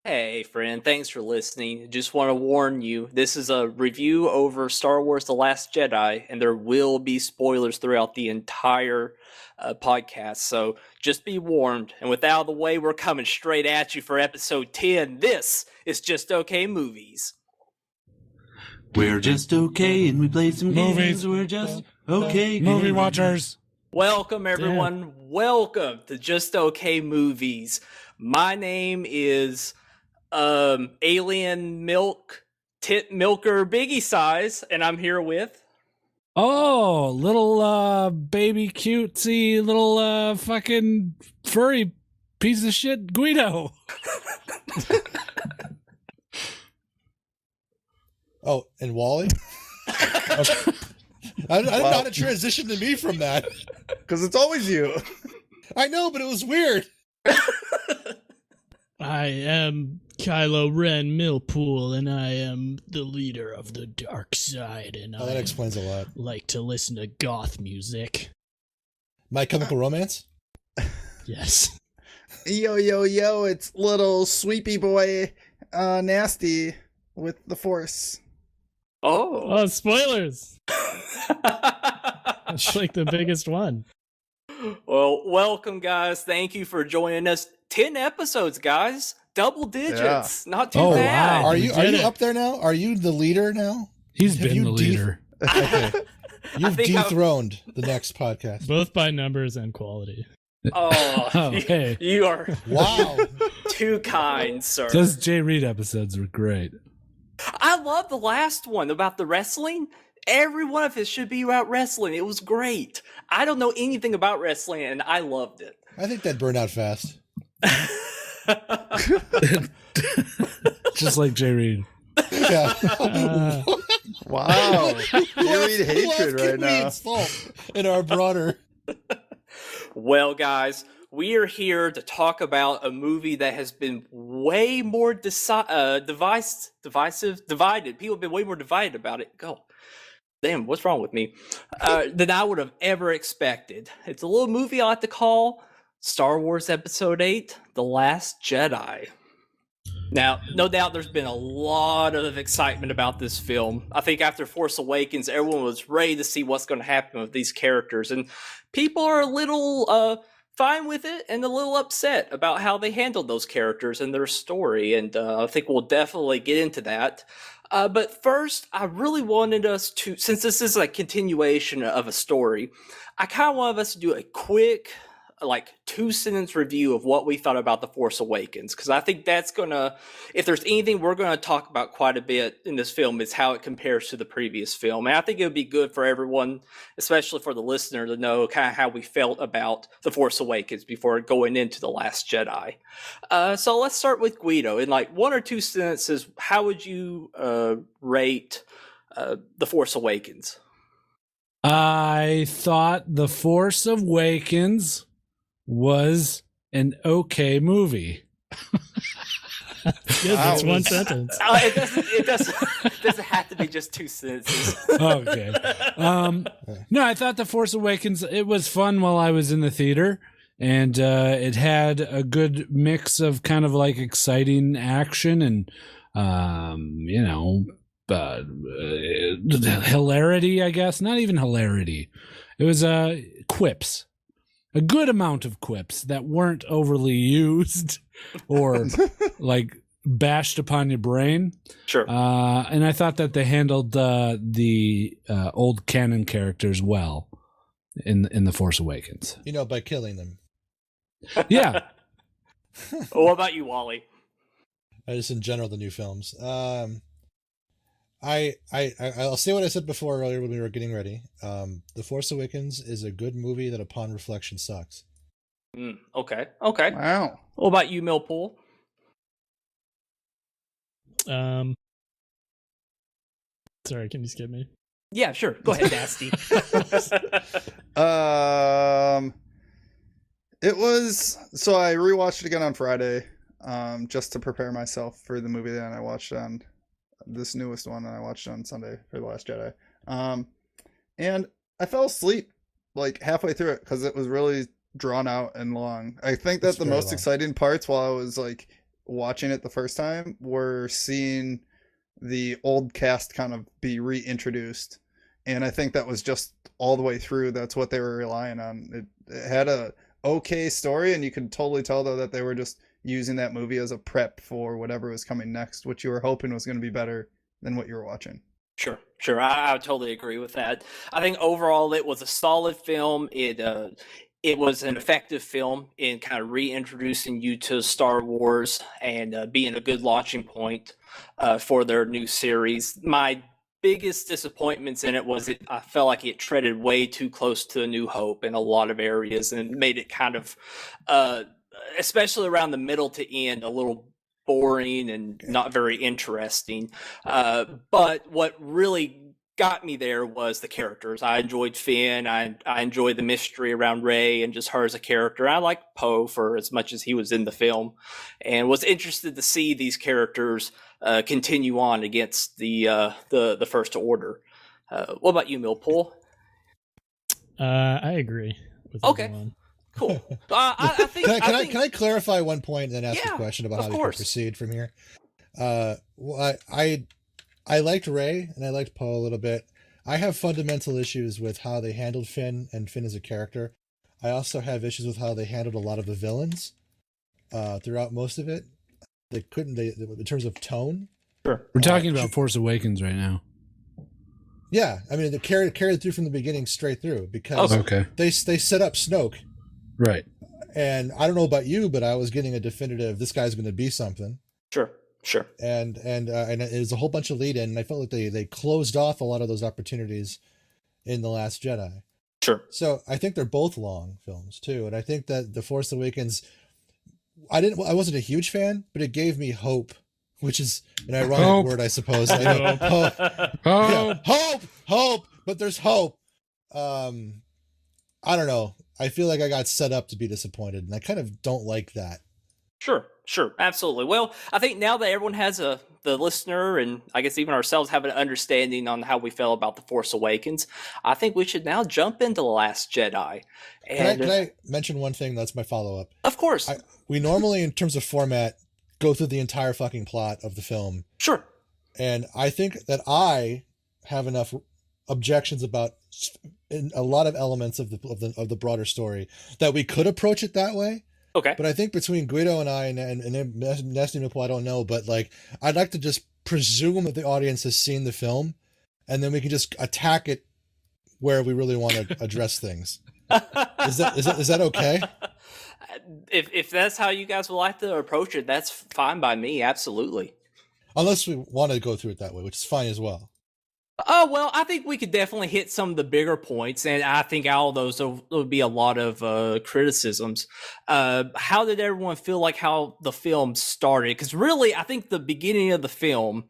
Hey, friend, thanks for listening. Just want to warn you, this is a review over Star Wars The Last Jedi, and there will be spoilers throughout the entire podcast, so just be warned. And with that out of the way, we're coming straight at you for episode 10. This is Just Okay Movies. We're just okay, and we play some Movies. games. We're just okay. Movie watchers. Welcome, everyone. Welcome to Just Okay Movies. My name is Alien Milk Tit Milker Biggie Size, and I'm here with little baby cutesy little fucking furry piece of shit Guido. Oh, and Wally? Okay. I didn't know how to transition to me from that. Because it's always you. I know, but it was weird. I am Kylo Ren Millpool, and I am the leader of the dark side, and that I explains a lot. like to listen to goth music. My Chemical Romance? Yes. Yo, it's little sweepy boy Nasty with the Force. Oh, Spoilers! That's like the biggest one. well, welcome, guys. Thank you for joining us. 10 episodes, guys. Double digits. Not too bad. wow. Are we you did it. up there now? Are you the leader now? He's Have been you the leader. Okay. You've think I'm- dethroned the next podcast. Both by numbers and quality. Oh, Oh, hey. you are Wow. too kind, sir. Those Jay Reed episodes were great. I love the last one about the wrestling. Every one of it should be about wrestling. It was great. I don't know anything about wrestling, and I loved it. I think that burned out fast. Just like Jay Reed. Yeah. Wow. You read hatred right now. Insult in our broader. Well, guys, we are here to talk about a movie that has been way more divided. People have been way more divided about it. Go. Damn, what's wrong with me? Than I would have ever expected. It's a little movie I like to call Star Wars Episode 8, The Last Jedi. Now, no doubt there's been a lot of excitement about this film. I think after Force Awakens, everyone was ready to see what's going to happen with these characters. And people are a little fine with it and a little upset about how they handled those characters and their story. And I think we'll definitely get into that. But first, I really wanted us to, since this is a continuation of a story, I kind of wanted us to do a quick, 2-sentence review of what we thought about The Force Awakens. Because I think that's going to, if there's anything we're going to talk about quite a bit in this film, is how it compares to the previous film. And I think it would be good for everyone, especially for the listener, to know kind of how we felt about The Force Awakens before going into The Last Jedi. So let's start with Guido. In 1 or 2 sentences, how would you rate The Force Awakens? I thought The Force Awakens was an okay movie. Good, that's one sentence. It doesn't have to be just 2 sentences. Okay. No, I thought The Force Awakens, it was fun while I was in the theater, and it had a good mix of kind of exciting action and hilarity, I guess. Not even hilarity. It was quips. A good amount of quips that weren't overly used or bashed upon your brain. Sure. And I thought that they handled the old canon characters well in The Force Awakens. By killing them. Yeah. What about you, Wally? Just in general, the new films. I'll say what I said before earlier when we were getting ready. The Force Awakens is a good movie that upon reflection sucks. Okay. Wow. What about you, Millpool? Sorry, can you skip me? Yeah, sure. Go ahead, Nasty. It was, so I rewatched it again on Friday, just to prepare myself for the movie that I watched on this newest one that I watched on Sunday for The Last Jedi. And I fell asleep halfway through it because it was really drawn out and long. I think that the most exciting parts while I was watching it the first time were seeing the old cast kind of be reintroduced. And I think that was just all the way through. That's what they were relying on. It had a okay story, and you could totally tell though that they were just using that movie as a prep for whatever was coming next, which you were hoping was going to be better than what you were watching. Sure. I totally agree with that. I think overall it was a solid film. It was an effective film in kind of reintroducing you to Star Wars and being a good launching point for their new series. My biggest disappointments in it was I felt like it treaded way too close to A New Hope in a lot of areas and made it kind of, especially around the middle to end, a little boring and not very interesting. But what really got me there was the characters. I enjoyed Finn. I enjoyed the mystery around Rey and just her as a character. I liked Poe for as much as he was in the film, and was interested to see these characters continue on against the First Order. What about you, Millpool? I agree with Okay. everyone. Cool. I think. Can I clarify one point and then ask Yeah, a question about of how we can course. proceed from here? Well, I liked Rey and I liked Poe a little bit. I have fundamental issues with how they handled Finn and Finn as a character. I also have issues with how they handled a lot of the villains throughout most of it. They in terms of tone. Sure. We're talking about Force Awakens right now. Yeah, I mean, they carried through from the beginning straight through because Okay. they set up Snoke. Right. And I don't know about you, but I was getting a definitive, this guy's going to be something. Sure. And it was a whole bunch of lead in, and I felt like they closed off a lot of those opportunities in The Last Jedi. Sure. So I think they're both long films too, and I think that The Force Awakens, I wasn't a huge fan, but it gave me hope, which is an ironic Hope. word, I suppose. I know. Hope. Oh, Yeah, hope, but there's hope. I don't know. I feel like I got set up to be disappointed, and I kind of don't like that. Sure, absolutely. Well, I think now that everyone has the listener and I guess even ourselves have an understanding on how we feel about The Force Awakens, I think we should now jump into The Last Jedi. And Can I mention one thing? That's my follow-up. of course, We normally, in terms of format, go through the entire fucking plot of the film, sure. and I think that I have enough objections about a lot of elements of the broader story that we could approach it that way. Okay. But I think between Guido and I and Nasty Nipple, I don't know, but like I'd like to just presume that the audience has seen the film, and then we can just attack it where we really want to address things. Is that okay? If that's how you guys would like to approach it, that's fine by me. Absolutely. Unless we want to go through it that way, which is fine as well. Oh, well, I think we could definitely hit some of the bigger points, and I think all of those there would be a lot of criticisms. How did everyone feel like how the film started? Because really, I think the beginning of the film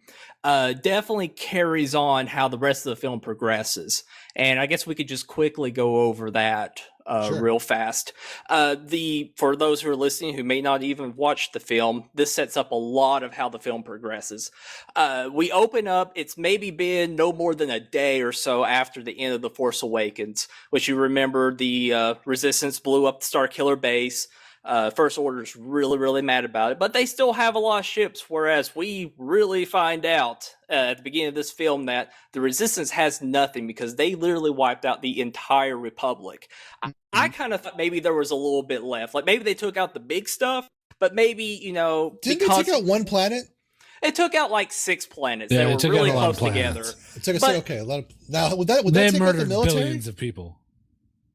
definitely carries on how the rest of the film progresses. And I guess we could just quickly go over that Sure. real fast. For those who are listening who may not even watch the film, this sets up a lot of how the film progresses. We open up, it's maybe been no more than a day or so after the end of The Force Awakens, which you remember the Resistance blew up the Starkiller base. First Order's really, really mad about it, but they still have a lot of ships, whereas we really find out at the beginning of this film that the Resistance has nothing because they literally wiped out the entire Republic. I kind of thought maybe there was a little bit left. Like maybe they took out the big stuff, but maybe, Didn't they take out one planet? It took out like 6 planets. Yeah, They it were took really out a lot of close together. planets. It's like I But- said, okay, a lot of now would that They take out the murdered military? billions of people.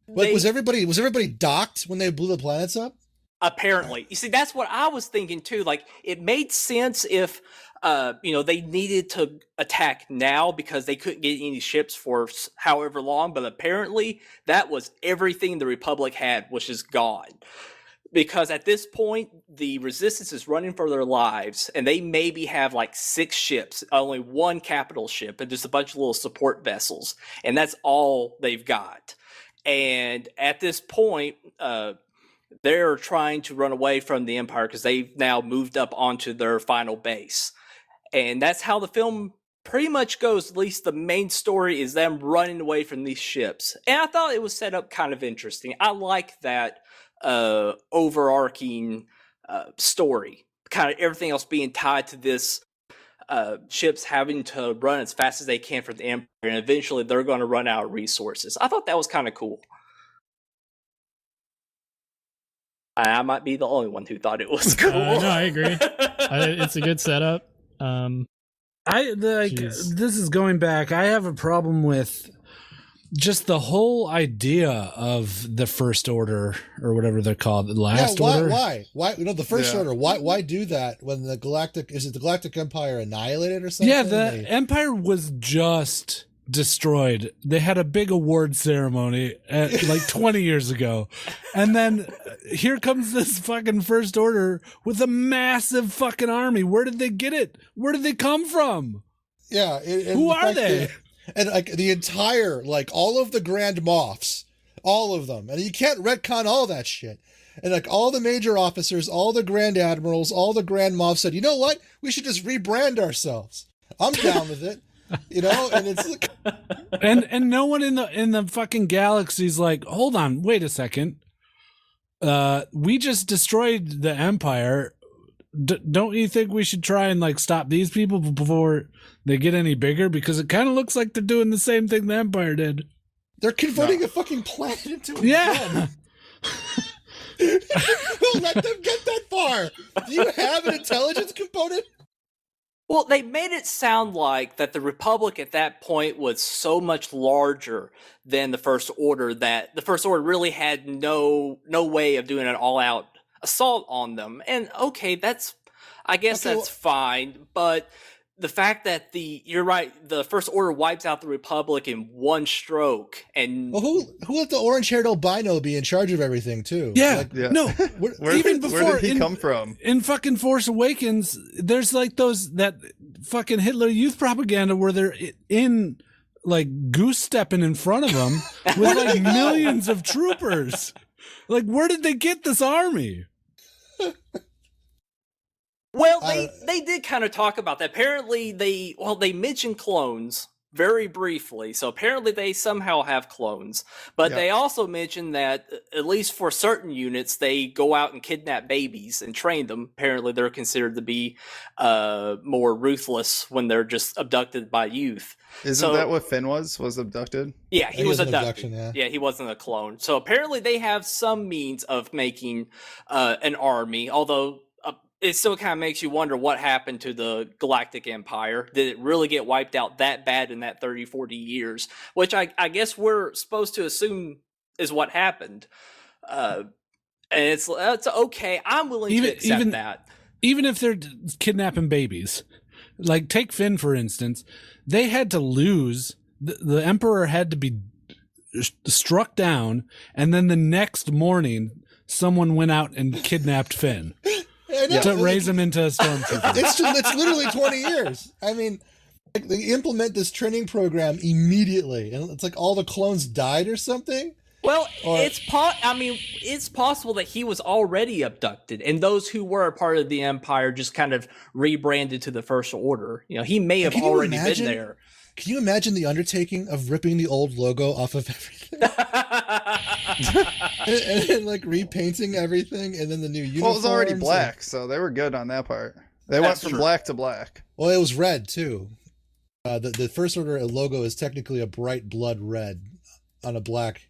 But was everybody docked when they blew the planets up? Apparently, you see, that's what I was thinking too. Like, it made sense if, they needed to attack now because they couldn't get any ships for however long. But apparently, that was everything the Republic had, which is gone. Because at this point, the Resistance is running for their lives, and they maybe have like 6 ships, only 1 capital ship, and just a bunch of little support vessels, and that's all they've got. And at this point, they're trying to run away from the Empire because they've now moved up onto their final base. And that's how the film pretty much goes. At least the main story is them running away from these ships. And I thought it was set up kind of interesting. I like that overarching story. kind of everything else being tied to this ships having to run as fast as they can for the Empire, and eventually they're going to run out of resources. I thought that was kind of cool. I might be the only one who thought it was cool. No, I agree. It's a good setup. This is going back. I have a problem with just the whole idea of the First Order or whatever they're called, the Last Order. Why? The First Order. Why do that when the Galactic Empire annihilated or something? Yeah, the Empire was just destroyed. They had a big award ceremony like 20 years ago, and then here comes this fucking First Order with a massive fucking army. Where did they get it? Where did they come from? Yeah, who are they? And like the entire, like all of the Grand Moffs, all of them, and you can't retcon all that shit. And like all the major officers, all the Grand Admirals, all the Grand Moffs said, you know what? We should just rebrand ourselves. I'm down with it. And it's like... and no one in the fucking galaxy's like, hold on, wait a second. We just destroyed the Empire. Don't you think we should try and like stop these people before they get any bigger? Because it kind of looks like they're doing the same thing the Empire did. They're converting a fucking planet into a gun. Who let them get that far? Do you have an intelligence component? Well, they made it sound like that the Republic at that point was so much larger than the First Order that the First Order really had no way of doing an all-out assault on them. And okay, that's fine, but the fact that you're right, the First Order wipes out the Republic in one stroke, and who let the orange-haired albino be in charge of everything too? Yeah, no. Where did he come from? In fucking Force Awakens, there's like that fucking Hitler Youth propaganda where they're in like goose stepping in front of them with like millions of troopers. Like, where did they get this army? Well, they did kind of talk about that. Apparently, they mentioned clones very briefly. So apparently they somehow have clones. But they also mentioned that, at least for certain units, they go out and kidnap babies and train them. Apparently they're considered to be more ruthless when they're just abducted by youth. Isn't that what Finn was abducted? Yeah, he was abducted. Yeah, he wasn't a clone. So apparently they have some means of making an army, although it still kind of makes you wonder what happened to the Galactic Empire. Did it really get wiped out that bad in that 30, 40 years? Which I guess we're supposed to assume is what happened. And it's okay. I'm willing to accept that. Even if they're kidnapping babies. Like, take Finn, for instance. They had to lose. The Emperor had to be struck down, and then the next morning, someone went out and kidnapped Finn. To raise him into a stormtrooper. It's literally 20 years. I mean, like, they implement this training program immediately, and it's like all the clones died or something. Well, it's possible that he was already abducted, and those who were a part of the Empire just kind of rebranded to the First Order. You know, he may have already been there. Can you imagine the undertaking of ripping the old logo off of everything? and like repainting everything, and then the new uniforms. Well, it was already black, so they were good on that part. They went from black to black. Well, it was red too. The First Order logo is technically a bright blood red on a black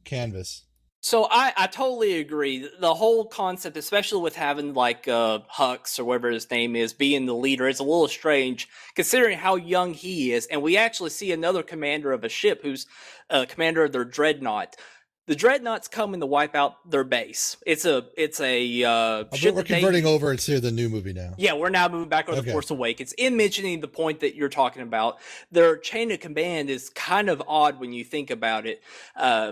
canvas. So I totally agree. The whole concept, especially with having like Hux or whatever his name is being the leader, is a little strange considering how young he is. And we actually see another commander of a ship who's commander of their dreadnought. The dreadnoughts come in to wipe out their base. It's a ship. We're converting over to the new movie now. Yeah, we're now moving back over to Force Awakens. In mentioning the point that you're talking about, their chain of command is kind of odd when you think about it,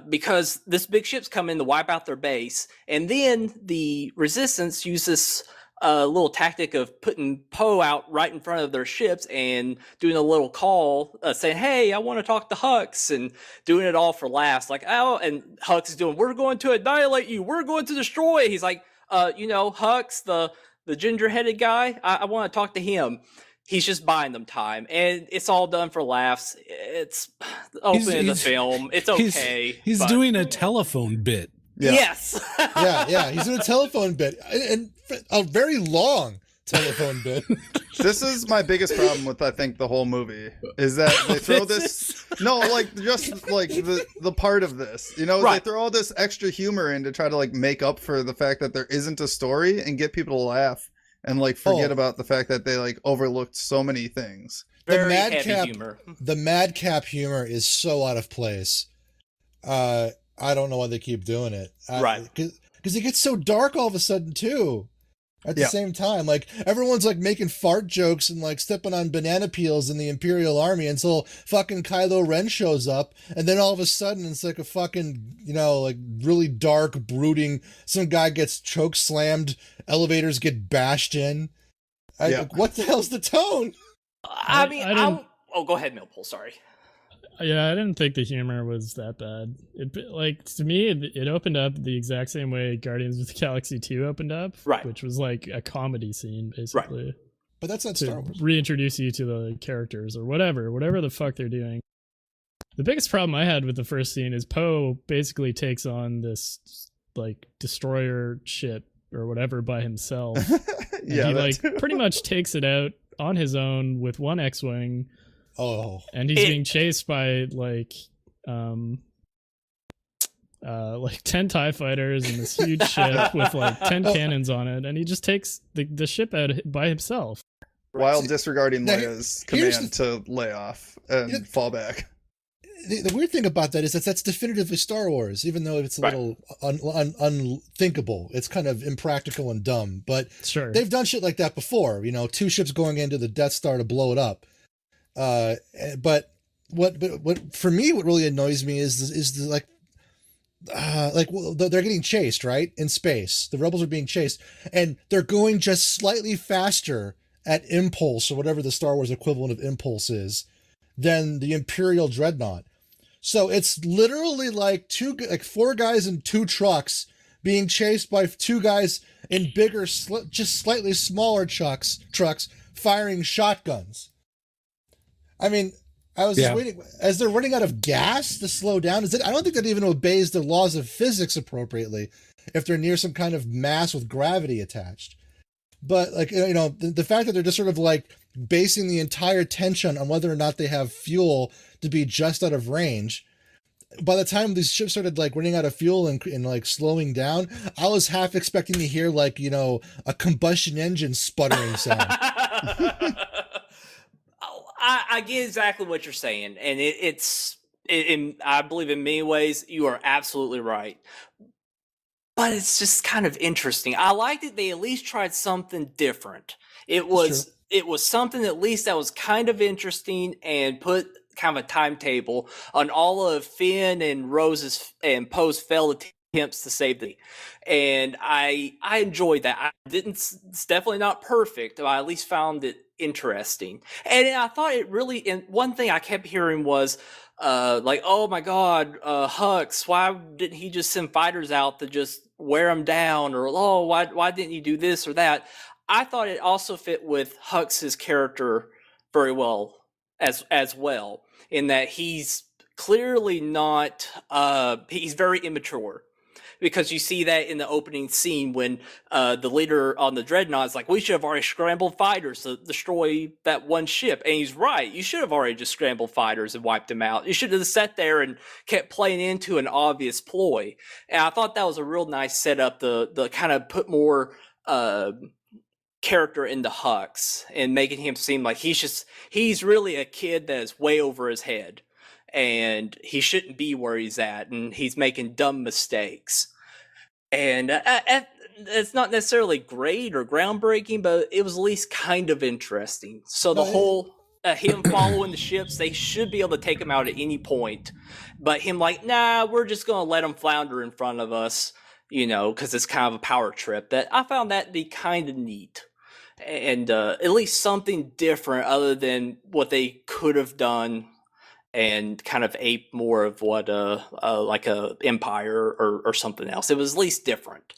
because this big ship's come in to wipe out their base, and then the Resistance uses a little tactic of putting Poe out right in front of their ships and doing a little call saying, hey, I want to talk to Hux, and doing it all for laughs. Like, oh, and Hux is doing, we're going to annihilate you. We're going to destroy. He's like, Hux, the ginger-headed guy, I want to talk to him. He's just buying them time, and it's all done for laughs. It's open in the film. It's okay. He's doing a telephone bit. Yeah. Yes. yeah. He's doing a telephone bit, and a very long telephone bit. This is my biggest problem with, I think, the whole movie is that they throw this. No, like just like the part of this, you know, Right. they throw all this extra humor in to try to like make up for the fact that there isn't a story and get people to laugh and like forget about the fact that they like overlooked so many things. Very madcap- heavy humor. The madcap humor is so out of place. I don't know why they keep doing it. Right. Because it gets so dark all of a sudden too. At the Yeah. same time, like everyone's like making fart jokes and like stepping on banana peels in the Imperial Army until fucking Kylo Ren shows up, and then all of a sudden it's like a fucking, you know, like really dark, brooding. Some guy gets choke slammed, elevators get bashed in. Yeah. Like, what the hell's the tone? I mean, I didn't- oh, go ahead, Millpool. Sorry. Yeah, I didn't think the humor was that bad. Like, to me, it opened up the exact same way Guardians of the Galaxy 2 opened up, Right. which was like a comedy scene, basically, But that's not to Star Wars. reintroduce you to the characters or whatever the fuck they're doing. The biggest problem I had with the first scene is Poe basically takes on this like destroyer ship or whatever by himself. And Yeah, he that like too. pretty much takes it out on his own with one X-wing. Oh, And he's being chased by like 10 TIE fighters and this huge ship with like 10 cannons on it, and he just takes the ship out by himself. while disregarding Now, Leia's here's command to lay off and fall back. the weird thing about that is that's definitively Star Wars, even though it's a Right. little unthinkable. It's kind of impractical and dumb, but Sure. they've done shit like that before. You know, 2 ships going into the Death Star to blow it up. But what for me, what really annoys me is the, well, they're getting chased, right, in space. The rebels are being chased, and they're going just slightly faster at impulse, or whatever the Star Wars equivalent of impulse is, than the Imperial Dreadnought. So it's literally like 4 guys in 2 trucks being chased by 2 guys in bigger, just slightly smaller trucks firing shotguns. I mean, I was just waiting as they're running out of gas to slow down. I don't think that even obeys the laws of physics appropriately if they're near some kind of mass with gravity attached. But like, you know, the fact that they're just sort of like basing the entire tension on whether or not they have fuel to be just out of range. By the time these ships started like running out of fuel and like slowing down, I was half expecting to hear like, you know, a combustion engine sputtering sound. I get exactly what you're saying, and I believe in many ways you are absolutely right. But it's just kind of interesting. I like that they at least tried something different. It was something at least that was kind of interesting and put kind of a timetable on all of Finn and Rose's and Poe's failed attempts to save the. And I enjoyed that. It's definitely not perfect, but I at least found it interesting. And I thought it really, and one thing I kept hearing was like, oh my god, Hux, why didn't he just send fighters out to just wear them down? Or oh, why didn't you do this or that? I thought it also fit with Hux's character very well as well, in that he's clearly not he's very immature. Because you see that in the opening scene when the leader on the Dreadnought is like, we should have already scrambled fighters to destroy that one ship. And he's right. You should have already just scrambled fighters and wiped them out. You should have sat there and kept playing into an obvious ploy. And I thought that was a real nice setup to kind of put more character into Hux and making him seem like he's really a kid that is way over his head. And he shouldn't be where he's at, and he's making dumb mistakes. And it's not necessarily great or groundbreaking, but it was at least kind of interesting. So the whole him following the ships, they should be able to take him out at any point. But him like, nah, we're just going to let him flounder in front of us, you know, because it's kind of a power trip. That I found that to be kind of neat. And at least something different other than what they could have done and kind of ape more of what like a Empire or something else. It was at least different.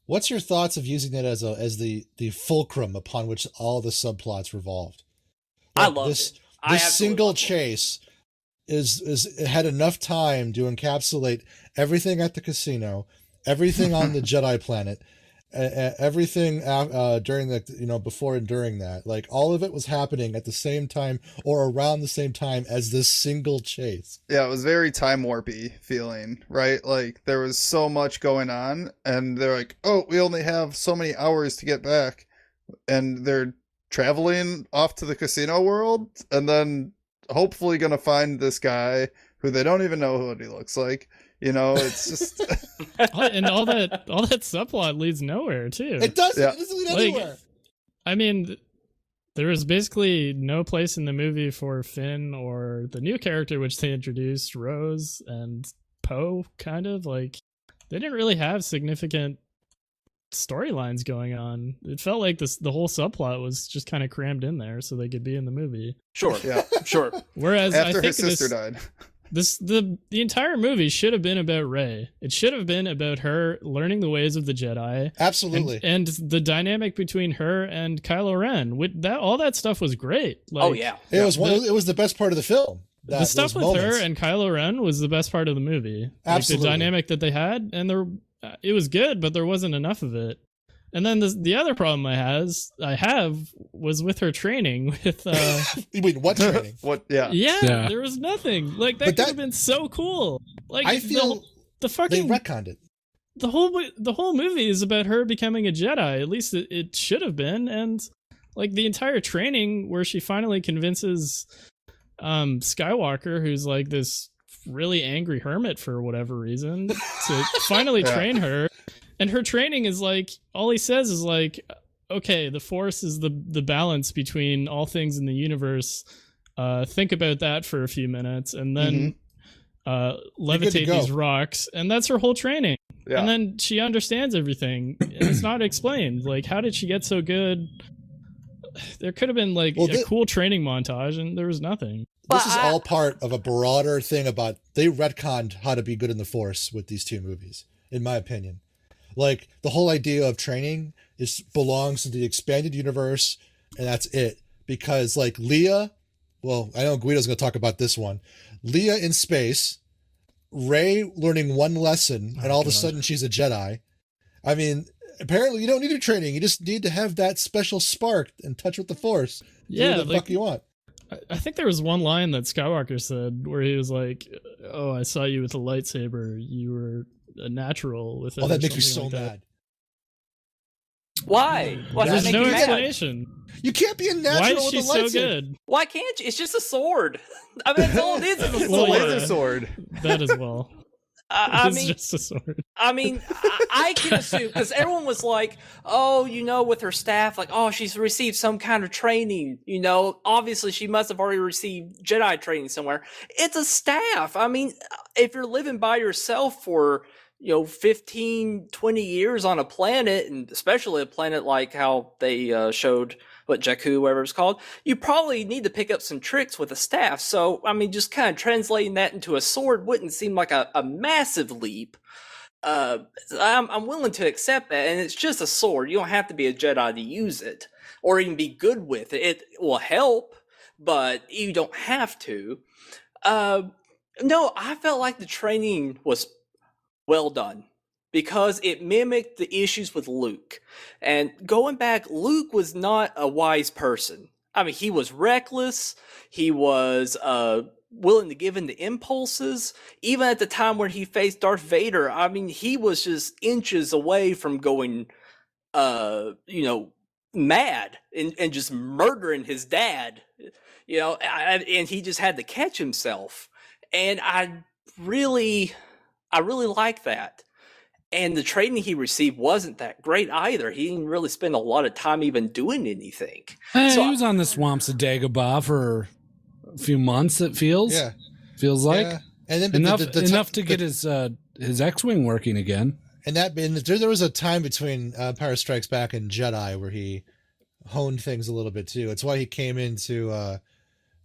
What's your thoughts of using it as the fulcrum upon which all the subplots revolved? I love this. it. I This single loved it. chase it had enough time to encapsulate everything at the casino, everything on the Jedi planet, everything during the before and during that, like all of it was happening at the same time or around the same time as this single chase. Yeah, it was very time warpy feeling, right? Like there was so much going on, and they're like, "Oh, we only have so many hours to get back," and they're traveling off to the casino world, and then hopefully gonna find this guy who they don't even know what he looks like. It's just And all that subplot leads nowhere too. It doesn't. Yeah. It doesn't lead Like, anywhere. I mean, there was basically no place in the movie for Finn or the new character which they introduced, Rose and Poe. Kind of like they didn't really have significant storylines going on. It felt like the whole subplot was just kind of crammed in there so they could be in the movie. Sure. yeah. Sure. Whereas After I think his sister died. the entire movie should have been about Rey. It should have been about her learning the ways of the Jedi. Absolutely. And the dynamic between her and Kylo Ren. With that, all that stuff was great. Like, Oh yeah. It was the best part of the film. The stuff with her and Kylo Ren was the best part of the movie. Absolutely. Like the dynamic that they had, and it was good, but there wasn't enough of it. And then the other problem I have was with her training with You mean what training? What? Yeah. yeah, there was nothing. Like that But could have been so cool. Like I feel the they fucking retconned it. the whole movie is about her becoming a Jedi. At least it should have been. And like the entire training where she finally convinces Skywalker, who's like this really angry hermit for whatever reason, to finally train her. And her training is like, all he says is like, okay, the Force is the balance between all things in the universe. Think about that for a few minutes, and then levitate these rocks. And that's her whole training. Yeah. And then she understands everything. And it's not explained. Like, how did she get so good? There could have been like a cool training montage, and there was nothing. This is all part of a broader thing about they retconned how to be good in the Force with these two movies, in my opinion. Like the whole idea of training belongs to the expanded universe, and that's it. Because like Leia, well, I know Guido's going to talk about this one. Leia in space, Rey learning one lesson, and all of a sudden she's a Jedi. I mean, apparently you don't need a training. You just need to have that special spark and touch with the Force. Yeah, do what the fuck you want. I think there was one line that Skywalker said where he was like, "Oh, I saw you with a lightsaber. You were a natural with it." Oh, that makes me something so like mad. Why? Why does There's that make no you mad? explanation. You can't be a natural Why is with she a so lightsaber. good? Why can't you? It's just a sword. I mean, that's all it is. Is a It's Well, a sword. yeah. laser sword. That as well. I It's mean, just a sword. I mean, I can assume because everyone was like, "Oh, with her staff, like, oh, she's received some kind of training. Obviously she must have already received Jedi training somewhere." It's a staff. I mean, if you're living by yourself for 15, 20 years on a planet, and especially a planet like how they showed Jakku, whatever it's called, you probably need to pick up some tricks with a staff. So, I mean, just kind of translating that into a sword wouldn't seem like a massive leap. I'm willing to accept that, and it's just a sword. You don't have to be a Jedi to use it, or even be good with it. It will help, but you don't have to. No, I felt like the training was well done because it mimicked the issues with Luke. And going back, Luke was not a wise person. I mean, he was reckless. He was willing to give in to impulses. Even at the time when he faced Darth Vader, I mean, he was just inches away from going, mad and just murdering his dad. And he just had to catch himself. And I really like that. And the training he received wasn't that great either. He didn't really spend a lot of time even doing anything. He was on the swamps of Dagobah for a few months, it feels. Yeah. Feels like. Yeah. And then Enough to get his X-Wing working again. And there was a time between Empire Strikes Back and Jedi where he honed things a little bit too. It's why he came into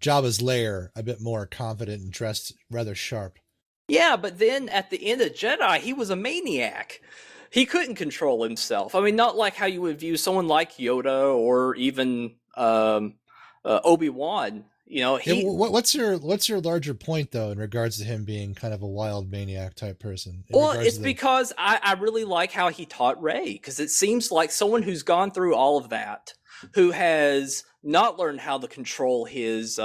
Jabba's lair a bit more confident and dressed rather sharp. Yeah, but then at the end of Jedi, he was a maniac. He couldn't control himself. I mean, not like how you would view someone like Yoda or even Obi-Wan. You know, Yeah, he what's your larger point though in regards to him being kind of a wild maniac type person? well, it's because I really like how he taught Ray, because it seems like someone who's gone through all of that, who has not learned how to control his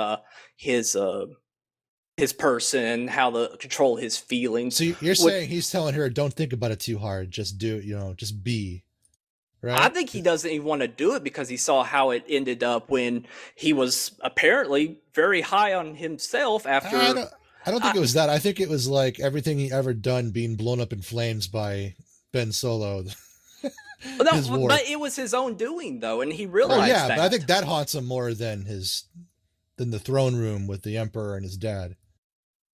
person, how to control his feelings. So you're saying he's telling her, don't think about it too hard, just do it, just be. Right? I think he doesn't even want to do it because he saw how it ended up when he was apparently very high on himself after. I don't think it was that. I think it was like everything he ever done being blown up in flames by Ben Solo. No, but it was his own doing though, and he realized that. But I think that haunts him more than the throne room with the Emperor and his dad.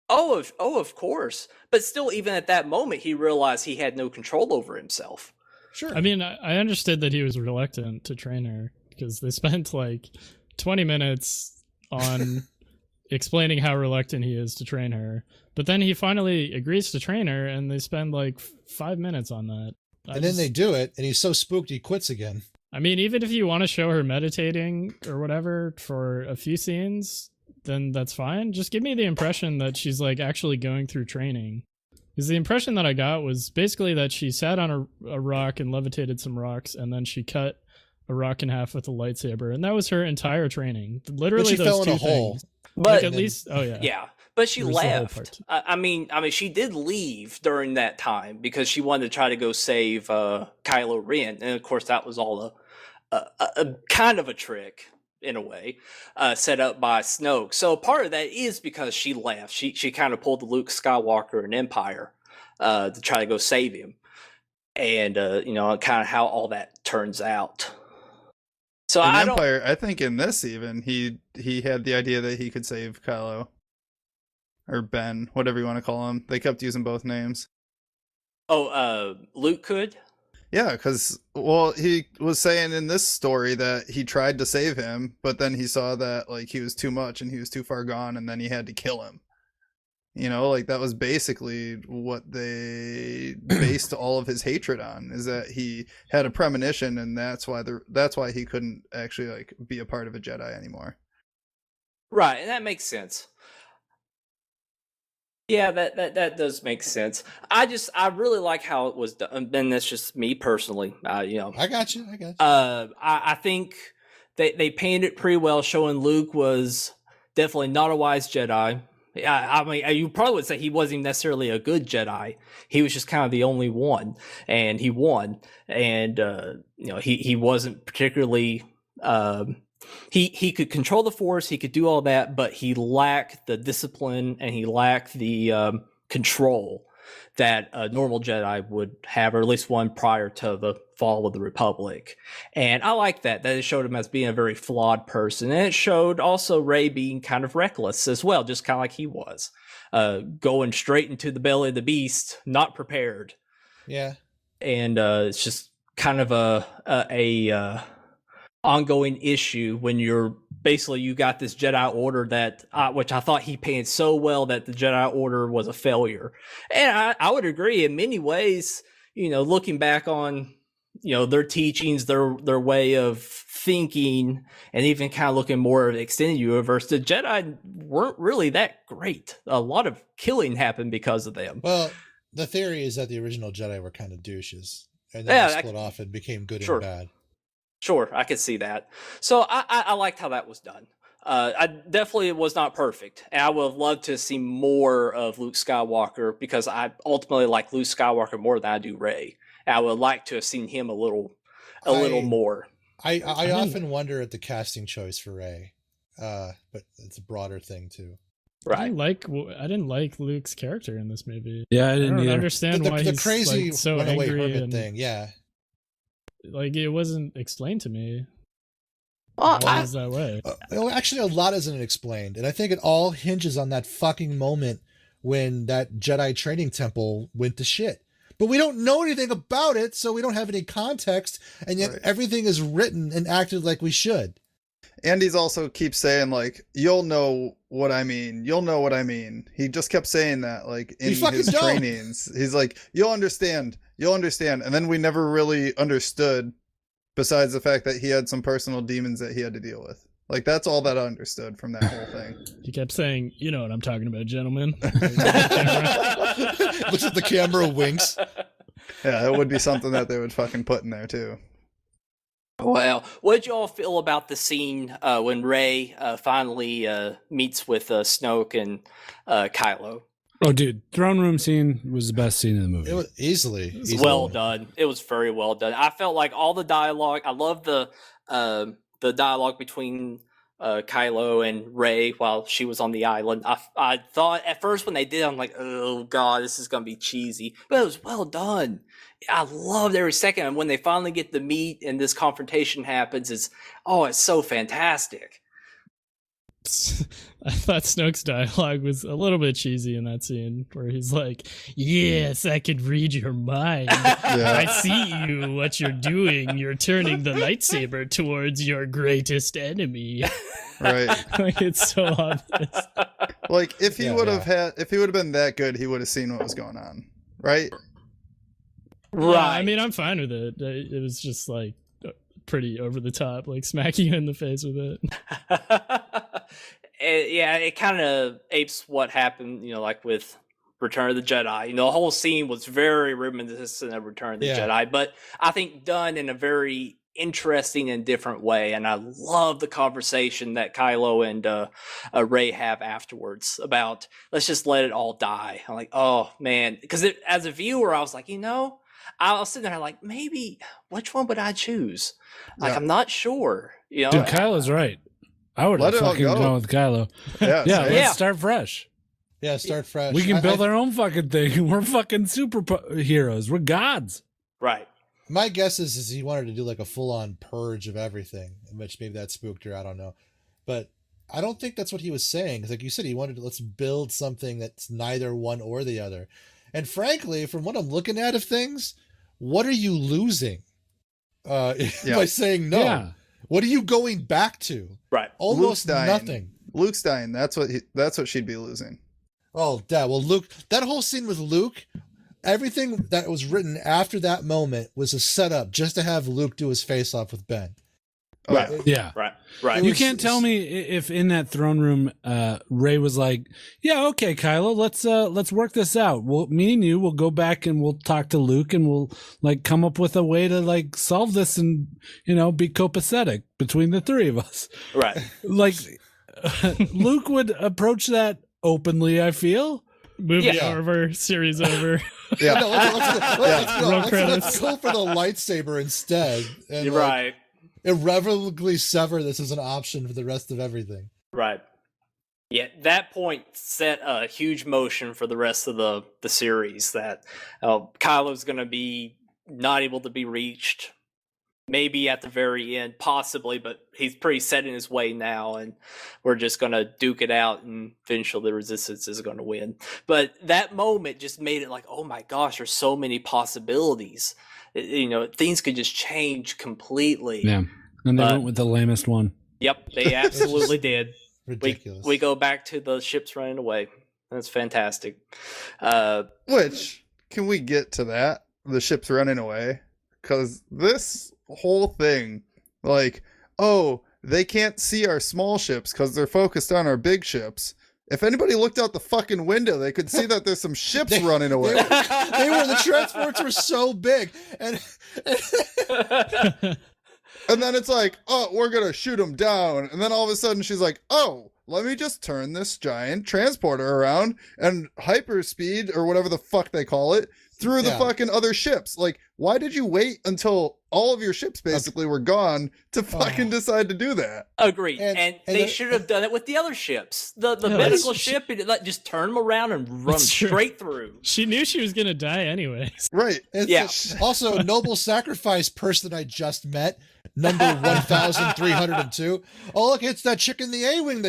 Oh, of course. But still, even at that moment, he realized he had no control over himself. Sure. I mean, I understood that he was reluctant to train her because they spent like 20 minutes on explaining how reluctant he is to train her. But then he finally agrees to train her, and they spend like 5 minutes on that. Then they do it, and he's so spooked he quits again. I mean, even if you want to show her meditating or whatever for a few scenes, then that's fine. Just give me the impression that she's like actually going through training. Because the impression that I got was basically that she sat on a rock and levitated some rocks, and then she cut a rock in half with a lightsaber, and that was her entire training. Literally, she those fell in two a hole. things. But Like, at least, yeah. But she There was the whole left. part. I mean, she did leave during that time because she wanted to try to go save Kylo Ren, and of course that was all a kind of a trick in a way, set up by Snoke. So part of that is because she left. She kind of pulled the Luke Skywalker and Empire to try to go save him, and kind of how all that turns out. So Empire, I think in this even he had the idea that he could save Kylo or Ben, whatever you want to call him. They kept using both names. Luke could. Yeah, because, he was saying in this story that he tried to save him, but then he saw that, like, he was too much and he was too far gone, and then he had to kill him. That was basically what they based all of his hatred on, is that he had a premonition, and that's why he couldn't actually, like, be a part of a Jedi anymore. Right, and that makes sense. Yeah, that does make sense. I really like how it was done, and that's just me personally. I got you. I think they painted it pretty well, showing Luke was definitely not a wise Jedi. I mean, you probably would say he wasn't even necessarily a good Jedi. He was just kind of the only one, and he won. And he wasn't particularly. He could control the Force, he could do all that, but he lacked the discipline and he lacked the control that a normal Jedi would have, or at least one prior to the fall of the Republic. And I like that it showed him as being a very flawed person. And it showed also Rey being kind of reckless as well, just kind of like he was. Going straight into the belly of the beast, not prepared. Yeah. And it's just kind of a ongoing issue when you got this Jedi Order that which I thought he painted so well, that the Jedi Order was a failure. And I would agree in many ways, looking back on their teachings, their way of thinking, and even kind of looking more at the extended universe, the Jedi weren't really that great. A lot of killing happened because of them. Well, the theory is that the original Jedi were kind of douches, and then they split off and became good and bad. Sure, I could see that. So I liked how that was done. I definitely was not perfect, and I would have loved to see more of Luke Skywalker, because I ultimately like Luke Skywalker more than I do Rey. I would like to have seen him a little more. I often wonder at the casting choice for Rey, but it's a broader thing too. Right. I didn't like Luke's character in this movie. Yeah, I didn't don't either. understand why the he's crazy like, so runaway angry hermit and thing. Yeah. Like, it wasn't explained to me. Well, Why is that way? Actually, a lot isn't explained, and I think it all hinges on that fucking moment when that Jedi training temple went to shit. But we don't know anything about it, so we don't have any context, and yet everything is written and acted like we should. Andy's also keeps saying, like, you'll know what I mean. You'll know what I mean. He just kept saying that, like, in his trainings. He's like, you'll understand. You'll understand. And then we never really understood, besides the fact that he had some personal demons that he had to deal with. Like, that's all that I understood from that whole thing. He kept saying, "You know what I'm talking about, gentlemen." Looks at the camera, winks. Yeah, that would be something that they would fucking put in there too. Well, what did you all feel about the scene when Rey finally meets with Snoke and Kylo? Oh, dude, throne room scene was the best scene in the movie. It was easily Well done. It was very well done. I felt like all the dialogue. I love the dialogue between Kylo and Rey while she was on the island. I thought at first when they did, I'm like, oh god, this is gonna be cheesy, but it was well done. I loved every second. And when they finally get to meet and this confrontation happens, it's so fantastic. I thought Snoke's dialogue was a little bit cheesy in that scene where he's like, "Yes, I could read your mind. I see you, what you're doing. You're turning the lightsaber towards your greatest enemy." Right. Like, it's so obvious. Like, if he would have been that good, he would have seen what was going on. Right? Right. Yeah, I mean, I'm fine with it. It was just like pretty over the top, like smacking you in the face with it. It kind of apes what happened, like with Return of the Jedi. The whole scene was very reminiscent of Return of the Jedi, but I think done in a very interesting and different way. And I love the conversation that Kylo and Rey have afterwards about, let's just let it all die. I'm like, oh man, because as a viewer, I was like, I was sitting there like, maybe which one would I choose? Like, I'm not sure. Dude, Kylo's right. I would have fucking gone with Kylo. Yeah, let's start fresh. Yeah, start fresh. We can build our own fucking thing. We're fucking heroes. We're gods. Right. My guess is he wanted to do like a full-on purge of everything, which maybe that spooked her. I don't know. But I don't think that's what he was saying. Because like you said, he wanted to, let's build something that's neither one or the other. And frankly, from what I'm looking at of things, what are you losing by saying no? Yeah. What are you going back to? Right. Almost Luke's dying. nothing. Luke's dying. That's what she'd be losing. Oh, Dad. Well, Luke, that whole scene with Luke, everything that was written after that moment was a setup just to have Luke do his face off with Ben. Right. Yeah. Right. You can't tell me if in that throne room, Rey was like, "Yeah, okay, Kylo, let's work this out. Me and you will go back and we'll talk to Luke and we'll like come up with a way to like solve this and be copacetic between the three of us." Right. Like Luke would approach that openly. I feel. Movie over, series over. Yeah. No, let's go for the lightsaber instead. And, You're right. Irrevocably sever this as an option for the rest of everything. Right. Yeah, that point set a huge motion for the rest of the series that Kylo's going to be not able to be reached. Maybe at the very end, possibly, but he's pretty set in his way now, and we're just going to duke it out, and eventually the Resistance is going to win. But that moment just made it like, oh my gosh, there's so many possibilities. Things could just change completely. Yeah, and they went with the lamest one. Yep, they absolutely did. Ridiculous. We go back to the ships running away. That's fantastic. Which, can we get to that? The ships running away? Because this whole thing, like, oh, they can't see our small ships because they're focused on our big ships. If anybody looked out the fucking window, they could see that there's some ships running away. The transports were so big, and then it's like, oh, we're gonna shoot them down, and then all of a sudden she's like, oh, let me just turn this giant transporter around and hyperspeed or whatever the fuck they call it through the fucking other ships. Like, why did you wait until all of your ships basically were gone to fucking decide to do that? Agreed. And they should have done it with the other ships. The medical ship, just turn them around and run straight through. She knew she was going to die anyways. Right. Also, noble sacrifice person I just met, number 1302. Oh, look, it's that chick in the A-Wing.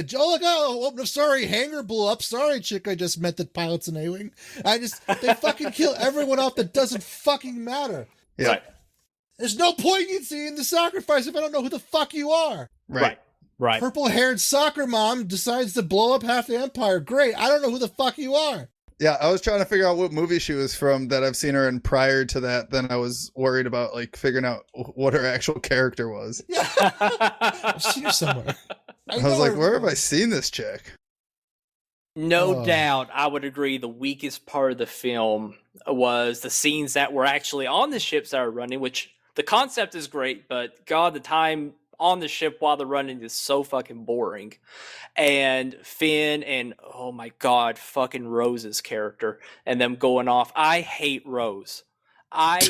Sorry, hangar blew up. Sorry, chick I just met that pilots an A-Wing. They fucking kill everyone off that doesn't fucking matter. Yeah. Right. There's no poignancy in the sacrifice if I don't know who the fuck you are. Right. Purple-haired soccer mom decides to blow up half the Empire. Great. I don't know who the fuck you are. Yeah, I was trying to figure out what movie she was from that I've seen her in prior to that. Then I was worried about like figuring out what her actual character was. Yeah. I've seen her somewhere. I was like, where have I seen this chick? No doubt, I would agree. The weakest part of the film was the scenes that were actually on the ships that are running, which the concept is great, but God, the time on the ship while they're running is so fucking boring. And Finn and, oh my God, fucking Rose's character and them going off. I hate Rose. I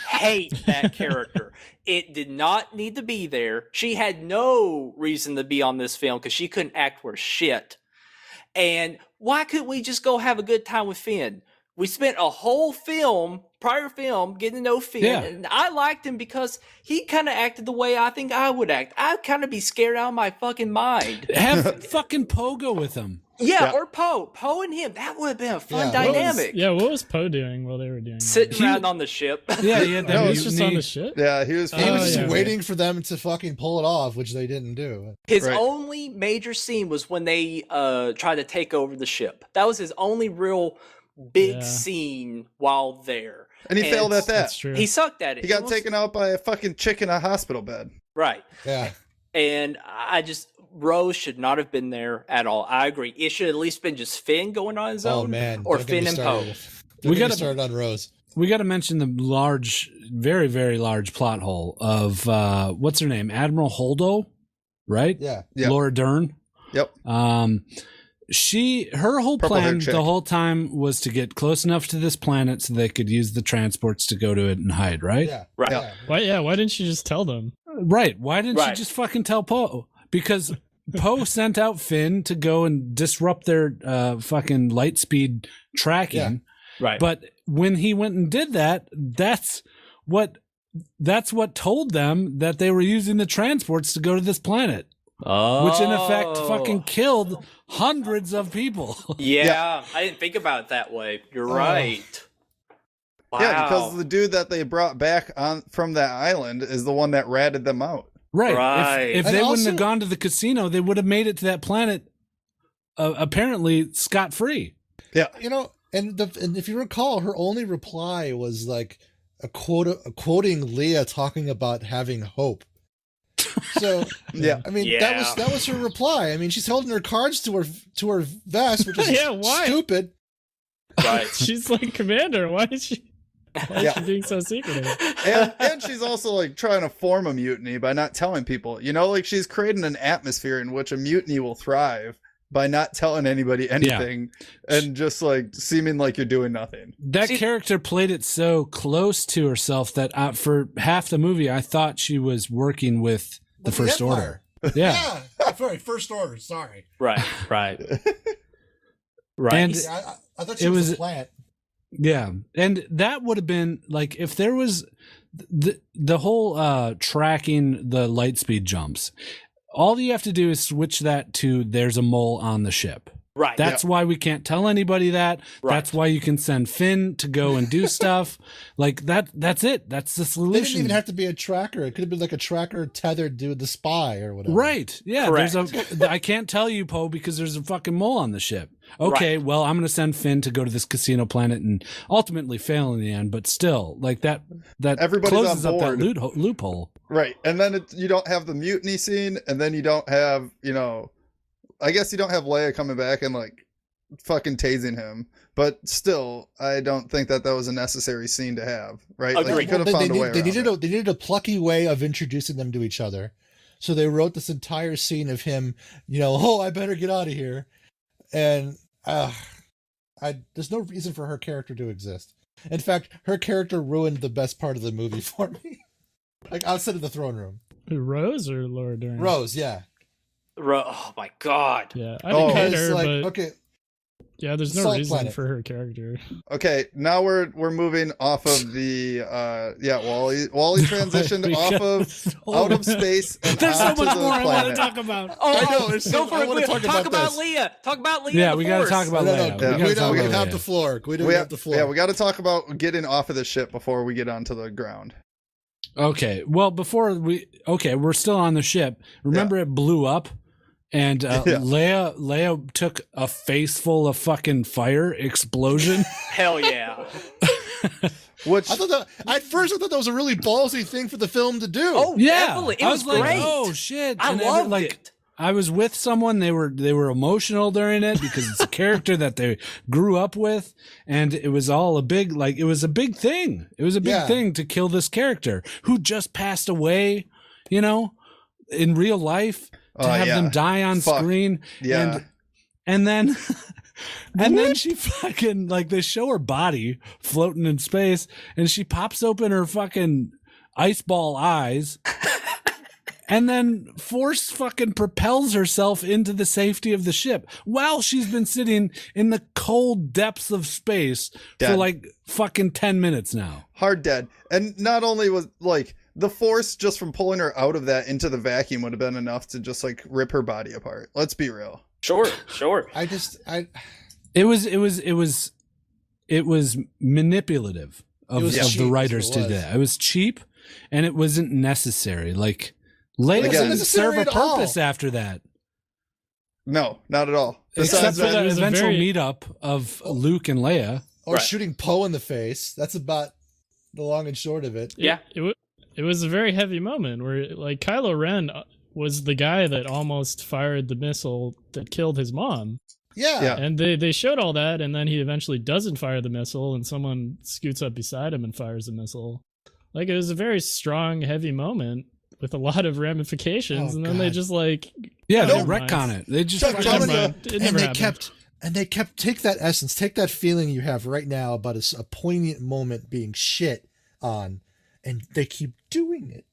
hate that character. It did not need to be there. She had no reason to be on this film because she couldn't act worth shit. And why couldn't we just go have a good time with Finn? We spent a whole prior film, getting to know Finn, and I liked him because he kind of acted the way I think I would act. I'd kind of be scared out of my fucking mind. Have fucking Poe go with him. Yeah, or Poe and him. That would have been a fun dynamic. What was Poe doing while they were doing Sitting around on the ship. Yeah, he was just on the ship? Yeah, he was just waiting for them to fucking pull it off, which they didn't do. His only major scene was when they tried to take over the ship. That was his only real big scene while there. And he failed at that. That's true. He sucked at it. He got taken out by a fucking chick in a hospital bed. Right. Yeah. And Rose should not have been there at all. I agree. It should at least been just Finn going on his own. Oh man. Or Finn and Poe. We got to start on Rose. We got to mention the large, very, very large plot hole of what's her name? Admiral Holdo, right? Yeah. Laura Dern. Yep. Her whole plan the whole time was to get close enough to this planet so they could use the transports to go to it and hide, right? Yeah. Right. Yeah. Why didn't she just tell them? Right. Why didn't she just fucking tell Poe? Because Poe sent out Finn to go and disrupt their fucking light speed tracking. Yeah. Right. But when he went and did that, that's what told them that they were using the transports to go to this planet. Which in effect fucking killed hundreds of people. Yeah, I didn't think about it that way. You're right. Wow. Yeah, because the dude that they brought back from that island is the one that ratted them out. Right. If they wouldn't have gone to the casino, they would have made it to that planet apparently scot-free. Yeah. And if you recall, her only reply was like quoting Leia talking about having hope. So I mean that was her reply. I mean, she's holding her cards to her vest, which is stupid. Right. She's like commander. Why is she being so secretive? And she's also like trying to form a mutiny by not telling people. Like she's creating an atmosphere in which a mutiny will thrive by not telling anybody anything and just like seeming like you're doing nothing. That character played it so close to herself that for half the movie, I thought she was working with the First Order. Yeah. Sorry, First Order. Sorry. Right. And I thought she was a plant. Yeah. And that would have been like if there was the whole tracking the light speed jumps. All you have to do is switch that to there's a mole on the ship. Right. That's why we can't tell anybody that. Right. That's why you can send Finn to go and do stuff. Like that's it. That's the solution. It didn't even have to be a tracker. It could have been like a tracker tethered to the spy or whatever. Right. Yeah. Correct. I can't tell you, Poe, because there's a fucking mole on the ship. Okay, well, I'm going to send Finn to go to this casino planet and ultimately fail in the end, but still, like that Everybody's closes on up board. that loophole. Right. And then you don't have the mutiny scene, and then you don't have, I guess you don't have Leia coming back and like fucking tasing him. But still, I don't think that was a necessary scene to have, right? Agreed. Like, you could have found a way they around it. they needed a plucky way of introducing them to each other. So they wrote this entire scene of him, I better get out of here. And there's no reason for her character to exist. In fact, her character ruined the best part of the movie for me. Like outside of the throne room. Who, Rose or Laura Dern? Rose, yeah. Oh my God. Yeah, I didn't hate her, like, but okay. Yeah, there's no Salt reason planet. for her character. Okay, now we're moving off of the Wally transitioned off of out of space and There's so onto much the more I want to planet. talk about. I know. Go for it. Talk about this. Leia. Talk about Leia. Yeah, the we got to Force. talk about Leia. No, We gotta we talk don't about have Leia. the floor. We don't have the floor. Yeah, we got to talk about getting off of the ship before we get onto the ground. Okay, well, we're still on the ship. Remember it blew up? And Leia took a face full of fucking fire explosion. Hell yeah. Which At first I thought that was a really ballsy thing for the film to do. Oh, Yeah, definitely. It I was like, great. oh shit! I And loved like, it. I was with someone. They were emotional during it because it's a character that they grew up with, and it was all a big it was a big thing. It was a big thing to kill this character who just passed away, you know, in real life. To have them die on screen, and then and then she fucking they show her body floating in space, and she pops open her fucking ice ball eyes. And then Force fucking propels herself into the safety of the ship while she's been sitting in the cold depths of space for fucking 10 minutes now. Hard dead. And not only was the Force just from pulling her out of that into the vacuum would have been enough to just rip her body apart. Let's be real. Sure. It was manipulative of the writers to that. It was cheap, and it wasn't necessary. Leia didn't serve a purpose after that. No, not at all. Except for the eventual meetup of Luke and Leia. Or shooting Poe in the face. That's about the long and short of it. Yeah. It was a very heavy moment where Kylo Ren was the guy that almost fired the missile that killed his mom. Yeah. And they showed all that, and then he eventually doesn't fire the missile, and someone scoots up beside him and fires the missile. It was a very strong, heavy moment with a lot of ramifications, and then they just they retcon it. They just they kept take that essence, take that feeling you have right now about a poignant moment being shit on, and they keep doing it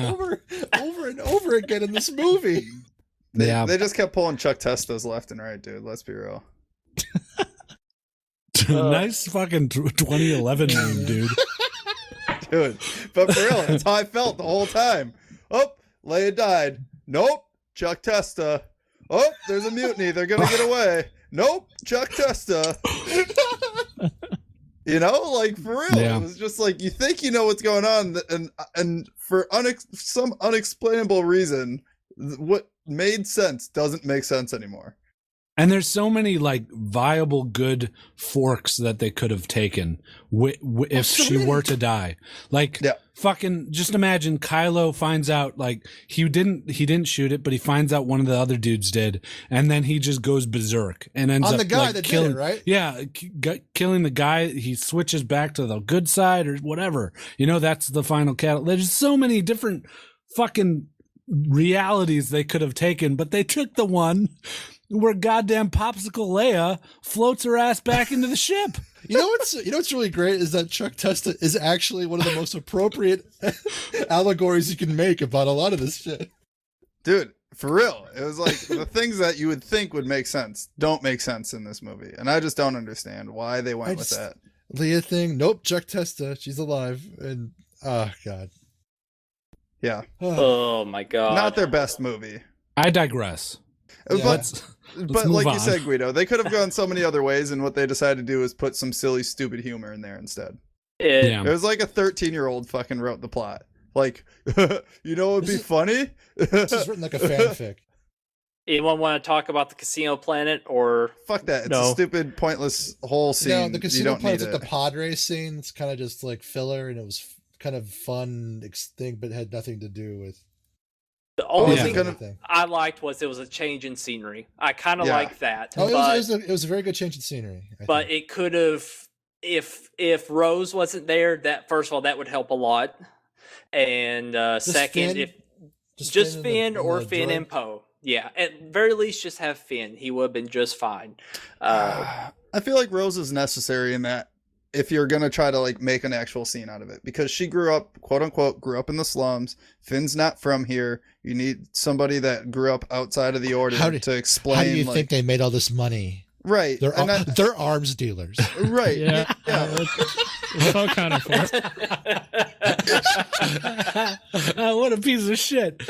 over and over again in this movie. They just kept pulling Chuck Testas left and right, dude. Let's be real. Nice fucking 2011 name, dude. Dude, but for real, that's how I felt the whole time. Oh, Leia died. Nope, Chuck Testa. Oh, there's a mutiny. They're gonna get away. Nope, Chuck Testa. You know, for real. It was just you think you know what's going on, and for some unexplainable reason, what made sense doesn't make sense anymore. And there's so many viable good forks that they could have taken if she were to die. Fucking just imagine Kylo finds out he didn't shoot it, but he finds out one of the other dudes did, and then he just goes berserk and ends on up the guy that killing, did it, right? Yeah, killing the guy. He switches back to the good side or whatever. You know, that's the final catalyst. There's so many different fucking realities they could have taken, but they took the one where goddamn Popsicle Leia floats her ass back into the ship. You know what's really great is that Chuck Testa is actually one of the most appropriate allegories you can make about a lot of this shit. Dude, for real. It was the things that you would think would make sense don't make sense in this movie. And I just don't understand why they went with that. Leia thing, nope, Chuck Testa, she's alive. And, oh, God. Yeah. Oh, my God. Not their best movie. I digress. Yeah. But like you said, Guido, they could have gone so many other ways, and what they decided to do is put some silly, stupid humor in there instead. It was like a 13-year-old fucking wrote the plot. You know what would be funny? This is written like a fanfic. Anyone want to talk about the casino planet or fuck that? It's a stupid, pointless whole scene. No, the casino planet's like the pod race scene. It's kind of just filler, and it was kind of fun thing, but had nothing to do with. The only thing I liked was it was a change in scenery. I kind of liked that. Oh, it was a very good change in scenery. But it could have, if Rose wasn't there, that first of all that would help a lot, and second, Finn? if just Finn or Finn and Poe. Yeah, at very least, just have Finn. He would have been just fine. I feel like Rose is necessary in that if you're going to try to make an actual scene out of it, because she grew up, quote unquote, grew up in the slums. Finn's not from here. You need somebody that grew up outside of the order to explain. How do you think they made all this money? Right. They're arms dealers. Right. Yeah. It's all kind of for what a piece of shit.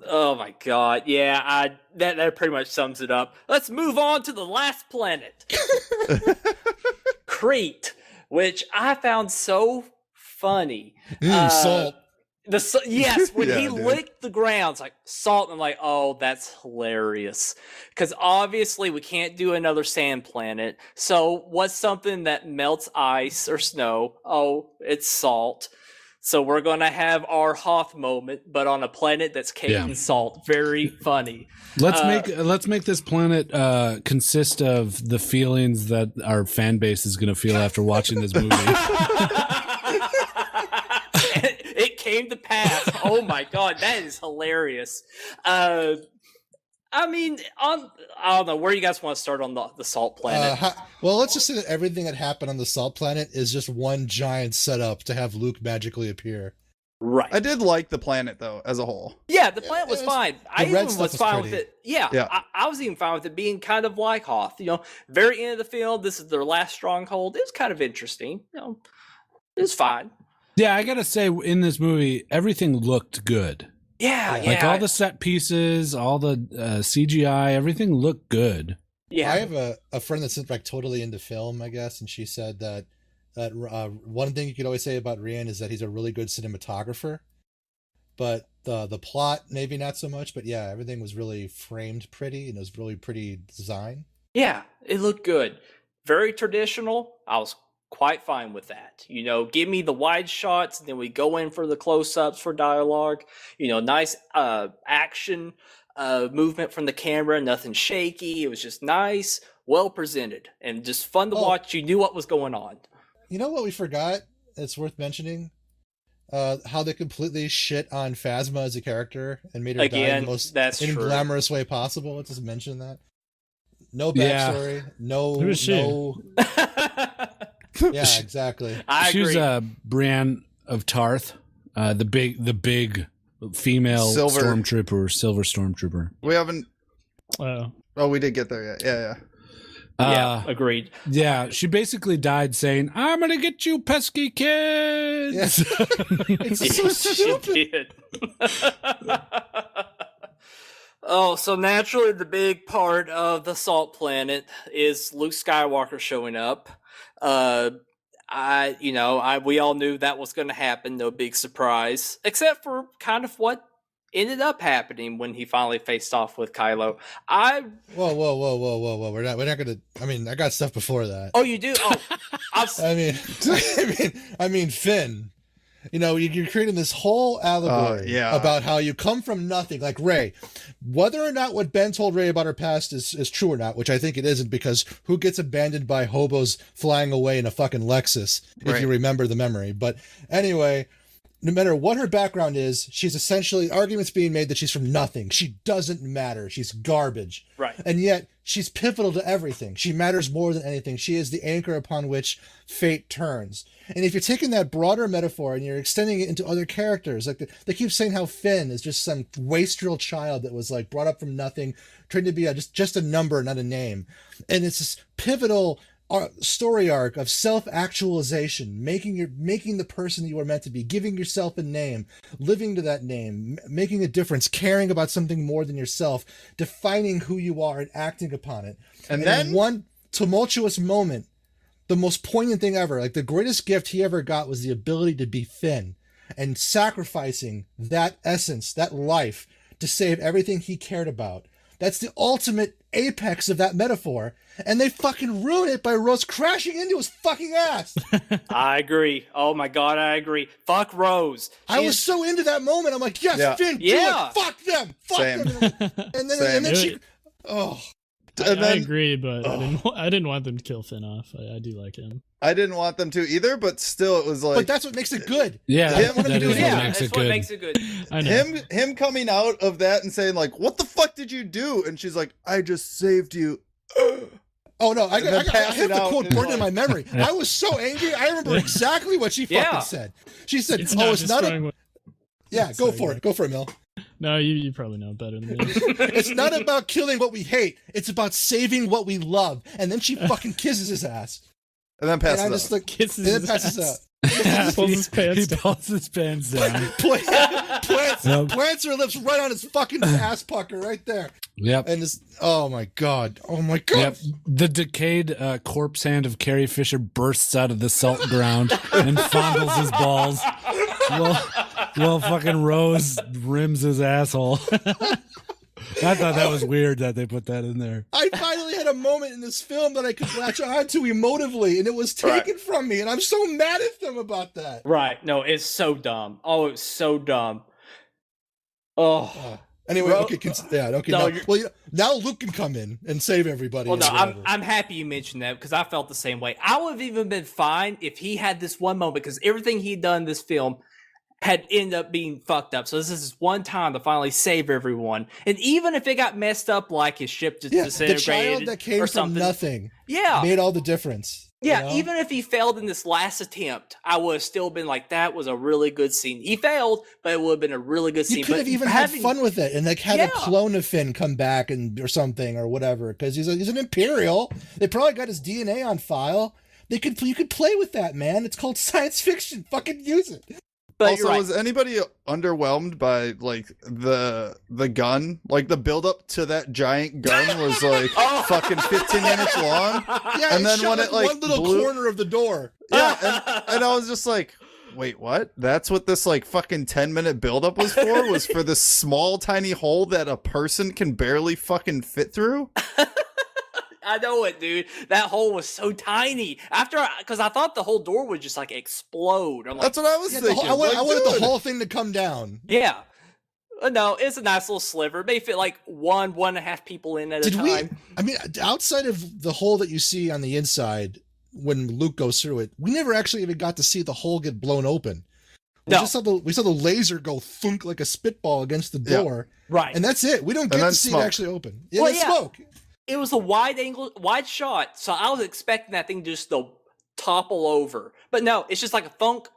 Oh my god. Yeah, that pretty much sums it up. Let's move on to the last planet. Crete, which I found so funny. Salt. Yes, when he licked the ground, it's like salt, and I'm like, oh, that's hilarious. Because obviously we can't do another sand planet. So what's something that melts ice or snow? Oh, it's salt. So we're gonna have our Hoth moment, but on a planet that's caked in salt. Very funny. Let's make this planet consist of the feelings that our fan base is going to feel after watching this movie. It came to pass. Oh my god, that is hilarious. I mean, I don't know where you guys want to start on the salt planet. Well, let's just say that everything that happened on the salt planet is just one giant setup to have Luke magically appear. Right. I did like the planet though, as a whole. Yeah, the planet was fine. I even was fine with it. Yeah. I was even fine with it being kind of like Hoth. You know, very end of the film, this is their last stronghold. It was kind of interesting. You know, it was fine. Yeah, I gotta say, in this movie, everything looked good. Yeah. Like all the set pieces, all the CGI, everything looked good. Yeah. I have a friend that's like totally into film, I guess, and she said that one thing you could always say about Rian is that he's a really good cinematographer, but the plot maybe not so much. But yeah, everything was really framed pretty, and it was really pretty design. Yeah, it looked good. Very traditional. I was quite fine with that. You know, give me the wide shots, and then we go in for the close-ups for dialogue. You know, nice action movement from the camera, nothing shaky. It was just nice, well presented, and just fun to watch. You knew what was going on. You know what we forgot? It's worth mentioning. How they completely shit on Phasma as a character and made her die in the most glamorous way possible. Let's just mention that. No backstory. No. Yeah, exactly. I agree. She's Brienne of Tarth, the big female Silver stormtrooper. We haven't. Oh, we did get there yet. Yeah. Yeah, agreed. Yeah, she basically died saying, "I'm gonna get you, pesky kids." Yes. It's so stupid. Oh, so naturally the big part of the salt planet is Luke Skywalker showing up. We all knew that was going to happen. No big surprise, except for kind of what ended up happening when he finally faced off with Kylo. Whoa. We're not gonna. I mean, I got stuff before that. Oh, you do? Oh, I mean, Finn. You know, you're creating this whole allegory about how you come from nothing, like Rey. Whether or not what Ben told Rey about her past is true or not, which I think it isn't, because who gets abandoned by hobos flying away in a fucking Lexus, if you remember the memory. But anyway, no matter what her background is, she's essentially, arguments being made that she's from nothing. She doesn't matter. She's garbage. Right. And yet, she's pivotal to everything. She matters more than anything. She is the anchor upon which fate turns. And if you're taking that broader metaphor and you're extending it into other characters, like they keep saying how Finn is just some wastrel child that was like brought up from nothing, trained to be just a number, not a name. And it's this pivotal story arc of self-actualization, making the person you are meant to be, giving yourself a name, living to that name, making a difference, caring about something more than yourself, defining who you are and acting upon it. And then in one tumultuous moment, the most poignant thing ever, like the greatest gift he ever got, was the ability to be Finn, and sacrificing that essence, that life, to save everything he cared about. That's the ultimate apex of that metaphor, and they fucking ruin it by Rose crashing into his fucking ass. I agree. Oh my god, I agree. Fuck Rose. I was so into that moment. I'm like, yes, Finn, do it. Fuck them. And then she. Oh. I agree, but I didn't want them to kill Finn off. I do like him. I didn't want them to either, but still, it was like. But that's what makes it good. Yeah, that's what makes it good. I know. Him coming out of that and saying like, "What the fuck did you do?" And she's like, "I just saved you." Oh no, I have the quote burned in my memory. I was so angry. I remember exactly what she fucking said. She said, it's not a. Yeah, go for it. Go for it, Mel. No, you probably know better than me. It's not about killing what we hate. It's about saving what we love. And then she fucking kisses his ass. And then passes out. Kisses out. He pulls his pants down. Pulls his pants down. Plants her lips right on his fucking ass pucker right there. Yep. And this, oh my god. Yep. The decayed corpse hand of Carrie Fisher bursts out of the salt ground and fondles his balls. Well, fucking Rose rims his asshole. I thought that was weird that they put that in there. I finally had a moment in this film that I could latch onto emotively, and it was taken from me, and I'm so mad at them about that. Right. No, it's so dumb. Oh, it's so dumb. Oh. Anyway, okay, No, now Luke can come in and save everybody. Well, no, or whatever. I'm happy you mentioned that because I felt the same way. I would have even been fine if he had this one moment because everything he'd done in this film had ended up being fucked up. So this is one time to finally save everyone. And even if it got messed up, like his ship just disintegrated the child that came or from something, nothing, yeah, made all the difference. Yeah, you know? Even if he failed in this last attempt, I would have still been like, that was a really good scene. He failed, but it would have been a really good scene. You could have even had fun with it and like had a clone of Finn come back or something or whatever because he's an Imperial. They probably got his DNA on file. You could play with that, man. It's called science fiction. Fucking use it. But also, was anybody underwhelmed by like the gun? Like the build up to that giant gun was like fucking 15 minutes long. Yeah, and then when it like one little corner of the door. Yeah, and I was just like, wait, what? That's what this like fucking 10-minute build up was for? Was for this small tiny hole that a person can barely fucking fit through? I know it, dude. That hole was so tiny. Because I thought the whole door would just like explode. I'm like, that's what I was thinking. I wanted the whole thing to come down. Yeah. No, it's a nice little sliver. It may fit like 1.5 people in at a time. I mean, outside of the hole that you see on the inside when Luke goes through it, we never actually even got to see the hole get blown open. We saw the laser go thunk like a spitball against the door. Right. And that's it. We don't get to see it actually open. Yeah, well, smoke. It was a wide shot, so I was expecting that thing just to topple over. But no, it's just like a thunk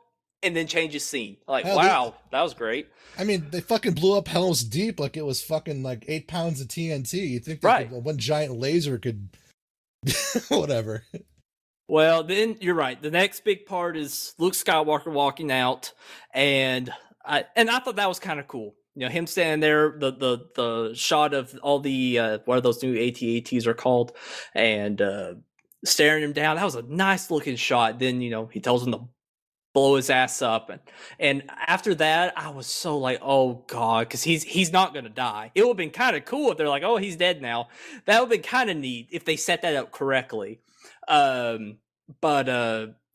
and then changes scene. Like, wow, that was great. I mean, they fucking blew up Hell's Deep like it was fucking like 8 pounds of TNT. You think one giant laser could whatever. Well, then you're right. The next big part is Luke Skywalker walking out, and I thought that was kind of cool. You know, him standing there, the shot of all the what are those new AT-ATs are called, and staring him down. That was a nice looking shot. Then he tells him to blow his ass up, and after that, I was so like, oh god, because he's not gonna die. It would have been kind of cool if they're like, oh, he's dead now. That would have been kind of neat if they set that up correctly. But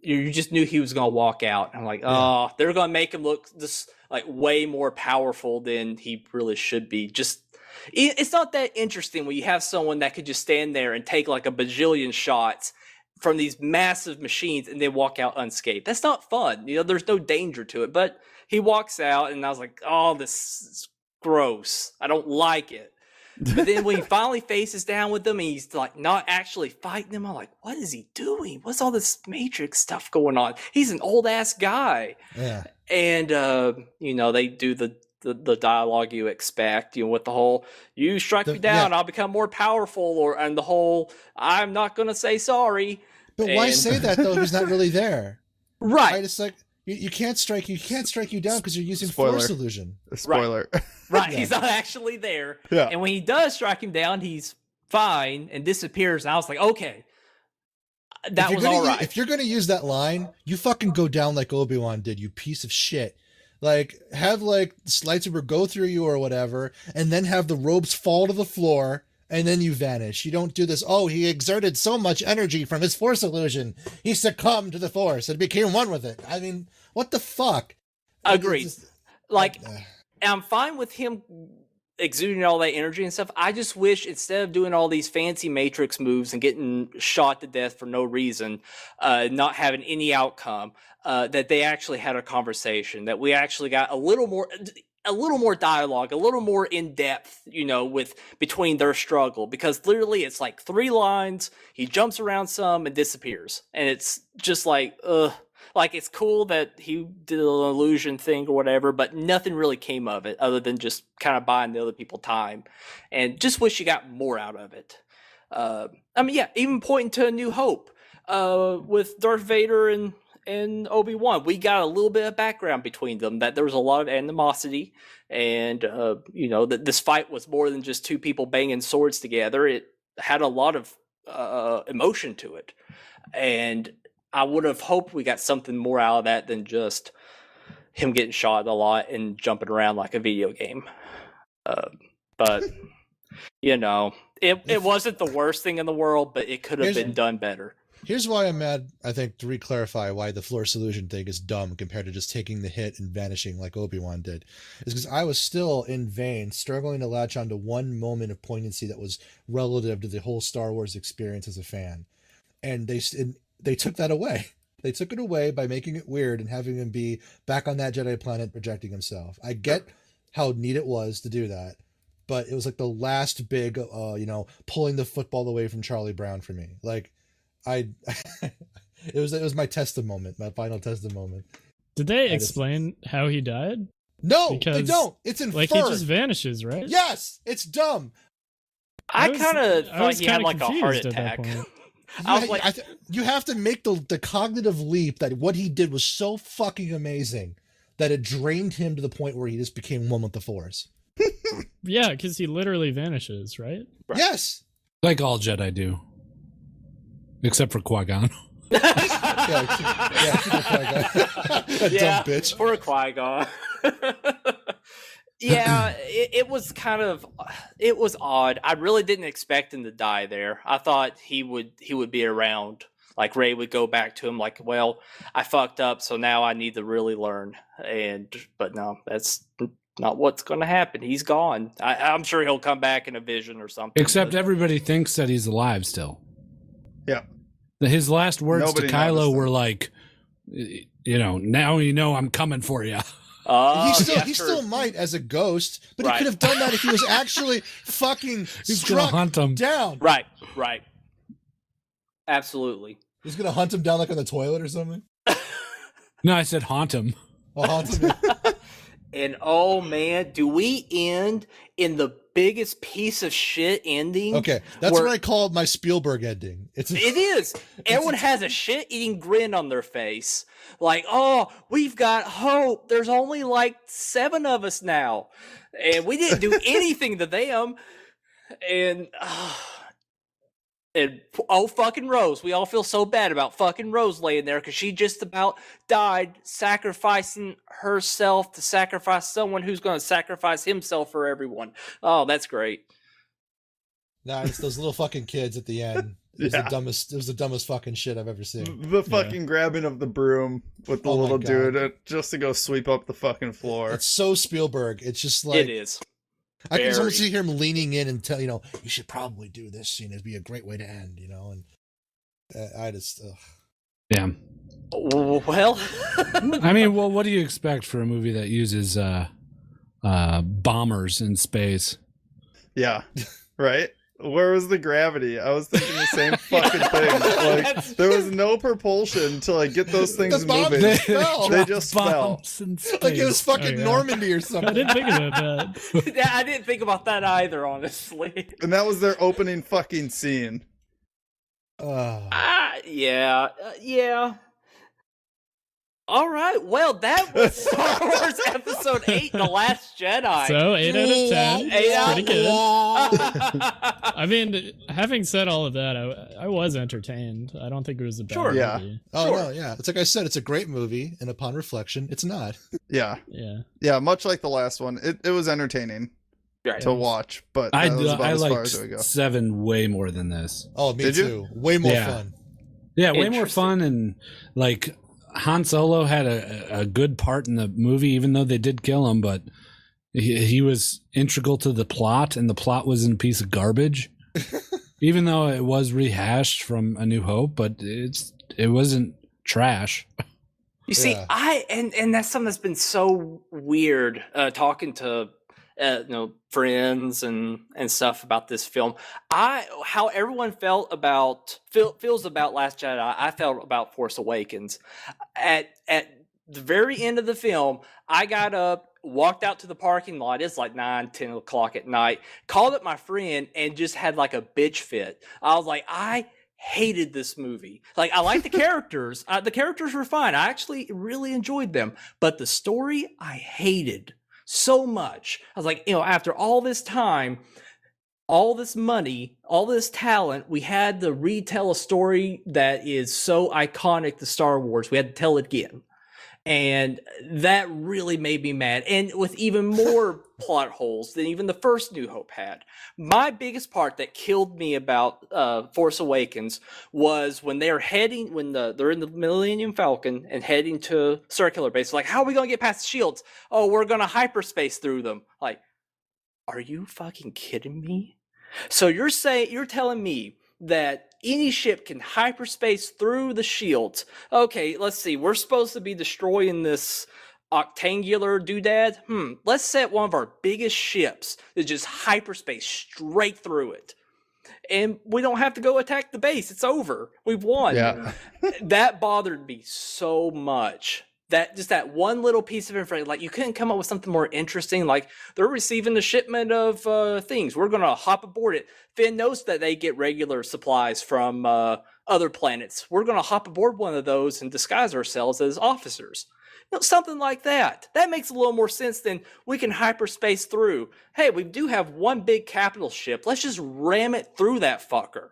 you just knew he was gonna walk out. I'm like, oh, they're gonna make him look just like way more powerful than he really should be. It's not that interesting when you have someone that could just stand there and take like a bajillion shots from these massive machines and then walk out unscathed. That's not fun. There's no danger to it. But he walks out, and I was like, oh, this is gross. I don't like it. But then when he finally faces down with them and he's like not actually fighting them, I'm like, what is he doing? What's all this Matrix stuff going on? He's an old ass guy. Yeah. And they do the dialogue you expect, with the whole "you strike me down, I'll become more powerful," and the whole "I'm not gonna say sorry." But why say that though if he's not really there? Right. It's like you can't strike you down because you're using force illusion. Spoiler. Right. He's not actually there. Yeah. And when he does strike him down, he's fine and disappears. And I was like, okay, that was all right. If you're gonna use that line, you fucking go down like Obi-Wan did, you piece of shit. Like, have like the lightsaber go through you or whatever, and then have the robes fall to the floor, and then you vanish. You don't do this, oh, he exerted so much energy from his force illusion, he succumbed to the force and became one with it. I mean, what the fuck? Agreed. I'm fine with him exuding all that energy and stuff. I just wish instead of doing all these fancy Matrix moves and getting shot to death for no reason, not having any outcome, that they actually had a conversation, that we actually got a little more dialogue, a little more in depth, with between their struggle, because literally it's like 3 lines. He jumps around some and disappears, and it's just like, like it's cool that he did an illusion thing or whatever, but nothing really came of it other than just kind of buying the other people time, and just wish you got more out of it. Even pointing to A New Hope, with Darth Vader and Obi-Wan, we got a little bit of background between them, that there was a lot of animosity, and that this fight was more than just 2 people banging swords together. It had a lot of emotion to it, and I would have hoped we got something more out of that than just him getting shot a lot and jumping around like a video game. But You know, it wasn't the worst thing in the world, but it could have been done better. Here's why I'm mad, I think, to re-clarify why the floor solution thing is dumb compared to just taking the hit and vanishing like Obi-Wan did. Is because I was still, in vain, struggling to latch onto one moment of poignancy that was relative to the whole Star Wars experience as a fan. And they took that away. They took it away by making it weird and having him be back on that Jedi planet projecting himself. I get how neat it was to do that, but it was like the last big, pulling the football away from Charlie Brown for me. Like, it was my Testa moment, my final Testa moment. Did they explain how he died? No, Because, they don't. It's inferred. Like, he just vanishes, right? Yes, it's dumb. I kind of I thought was he had kinda like a heart confused at that attack. point. I was like, You have to make the cognitive leap that what he did was so fucking amazing that it drained him to the point where he just became one with the Force. Yeah, because he literally vanishes, right? Right. Yes. Like all Jedi do. Except for Qui-Gon. Yeah, yeah, dumb bitch. poor Qui-Gon. Yeah, it was kind of, it was odd. I really didn't expect him to die there. I thought he would be around. Like Rey would go back to him like, well, I fucked up, so now I need to really learn. But no, that's not what's going to happen. He's gone. I'm sure he'll come back in a vision or something. Except everybody thinks that he's alive still. Yeah. His last words Nobody to Kylo noticed were him. like, now you know I'm coming for you. He still might as a ghost, but Right. he could have done that if he was actually fucking He's gonna struck hunt him. down. Right. Absolutely. He's gonna hunt him down like on the toilet or something. No, I said haunt him. I'll haunt him. And oh man, do we end in the biggest piece of shit ending? Okay, that's where- what I call my Spielberg ending. It is. Everyone has a shit-eating grin on their face. Like, oh, we've got hope. There's only like 7 of us now. And we didn't do anything to them. And fucking Rose. We all feel so bad about fucking Rose laying there because she just about died sacrificing herself to sacrifice someone who's going to sacrifice himself for everyone. Oh, that's great. Nah, it's those little fucking kids at the end. It was Yeah. the dumbest fucking shit I've ever seen. The fucking grabbing of the broom with the Oh my little God. dude just to go sweep up the fucking floor. It's so Spielberg. It's just like It is. I can Very. almost see him leaning in and tell you should probably do this scene. It'd be a great way to end, and I just Yeah. Well, I mean, well, what do you expect for a movie that uses bombers in space? Yeah, right? Where was the gravity? I was thinking the same fucking thing. Like, That's- there was no propulsion to like get those things The bombs moving. just fell. They just fell. Bombs in space. like it was fucking Oh, yeah. Normandy or I something. didn't think about that. yeah, I didn't think about that either, honestly. And that was their opening fucking scene. Yeah. All right. Well, that was Star Wars Episode 8, The Last Jedi. So 8 out of 10. Eight out Pretty of good. 10. I mean, having said all of that, I was entertained. I don't think it was a bad Sure. Yeah. movie. Oh Sure. no, yeah. It's like I said, it's a great movie, and upon reflection, it's not. Yeah, Yeah. much like the last one, it was entertaining Right. to watch, but I that was about as far liked as it would go. 7 way more than this. Oh, me Did you? too. Way more Yeah. fun. Yeah, way more Interesting. fun, and like Han Solo had a good part in the movie, even though they did kill him, but he was integral to the plot, and the plot wasn't a piece of garbage. Even though it was rehashed from A New Hope, but it wasn't trash. You see, Yeah. and that's something that's been so weird. Talking to friends and stuff about this film. How everyone feels about Last Jedi. I felt about Force Awakens. At the very end of the film, I got up, walked out to the parking lot. It's like 9-10 o'clock at night. Called up my friend and just had like a bitch fit. I was like, I hated this movie. Like, I like the characters. The characters were fine. I actually really enjoyed them. But the story, I hated so much. I was like, after all this time, all this money, all this talent, we had to retell a story that is so iconic to Star Wars. We had to tell it again. And that really made me mad. And with even more plot holes than even the first New Hope had. My biggest part that killed me about Force Awakens was when they're they're in the Millennium Falcon and heading to Circular Base. Like, how are we going to get past the shields? Oh, we're going to hyperspace through them. Like, are you fucking kidding me? So you're telling me that any ship can hyperspace through the shields. Okay, let's see. We're supposed to be destroying this octangular doodad. Let's set one of our biggest ships to just hyperspace straight through it. And we don't have to go attack the base. It's over. We've won. Yeah. That bothered me so much. That one little piece of information, like you couldn't come up with something more interesting. Like they're receiving a shipment of things. We're gonna hop aboard it. Finn knows that they get regular supplies from other planets. We're gonna hop aboard one of those and disguise ourselves as officers. Something like that. That makes a little more sense than we can hyperspace through. Hey, we do have one big capital ship. Let's just ram it through that fucker.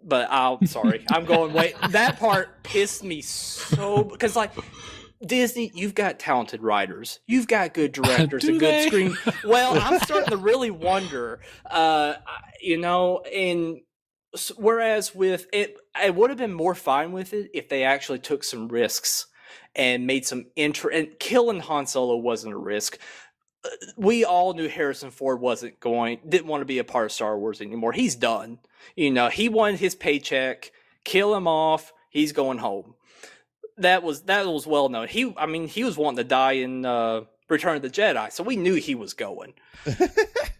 But I'm sorry. I'm going, wait. That part pissed me so... Because, like, Disney, you've got talented writers. You've got good directors and good screen... Well, I'm starting to really wonder, and... Whereas with it, I would have been more fine with it if they actually took some risks and made some and killing Han Solo wasn't a risk. We all knew Harrison Ford didn't want to be a part of Star Wars anymore. He's done. He wanted his paycheck. Kill him off. He's going home. That was well known. He was wanting to die in Return of the Jedi, so we knew he was going.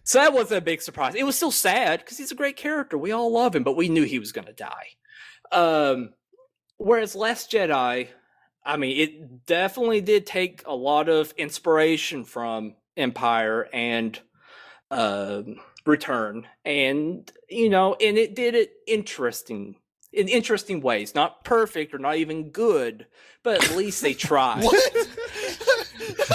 So that wasn't a big surprise. It was still sad because he's a great character. We all love him, but we knew he was going to die. Whereas Last Jedi, it definitely did take a lot of inspiration from Empire and Return, and and it did it in interesting ways. Not perfect or not even good, but at least they tried.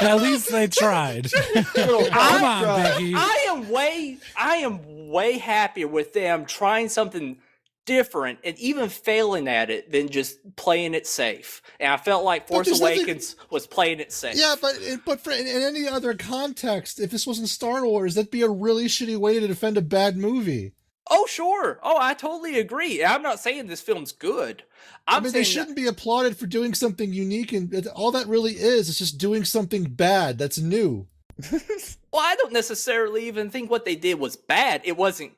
At least they tried. Come on, Becky. I am way happier with them trying something different and even failing at it than just playing it safe. And I felt like Force Awakens was playing it safe. Yeah, but in any other context, if this wasn't Star Wars, that'd be a really shitty way to defend a bad movie. Oh, sure. Oh, I totally agree. I'm not saying this film's good. They shouldn't be applauded for doing something unique, and all that really is just doing something bad that's new. Well, I don't necessarily even think what they did was bad. It wasn't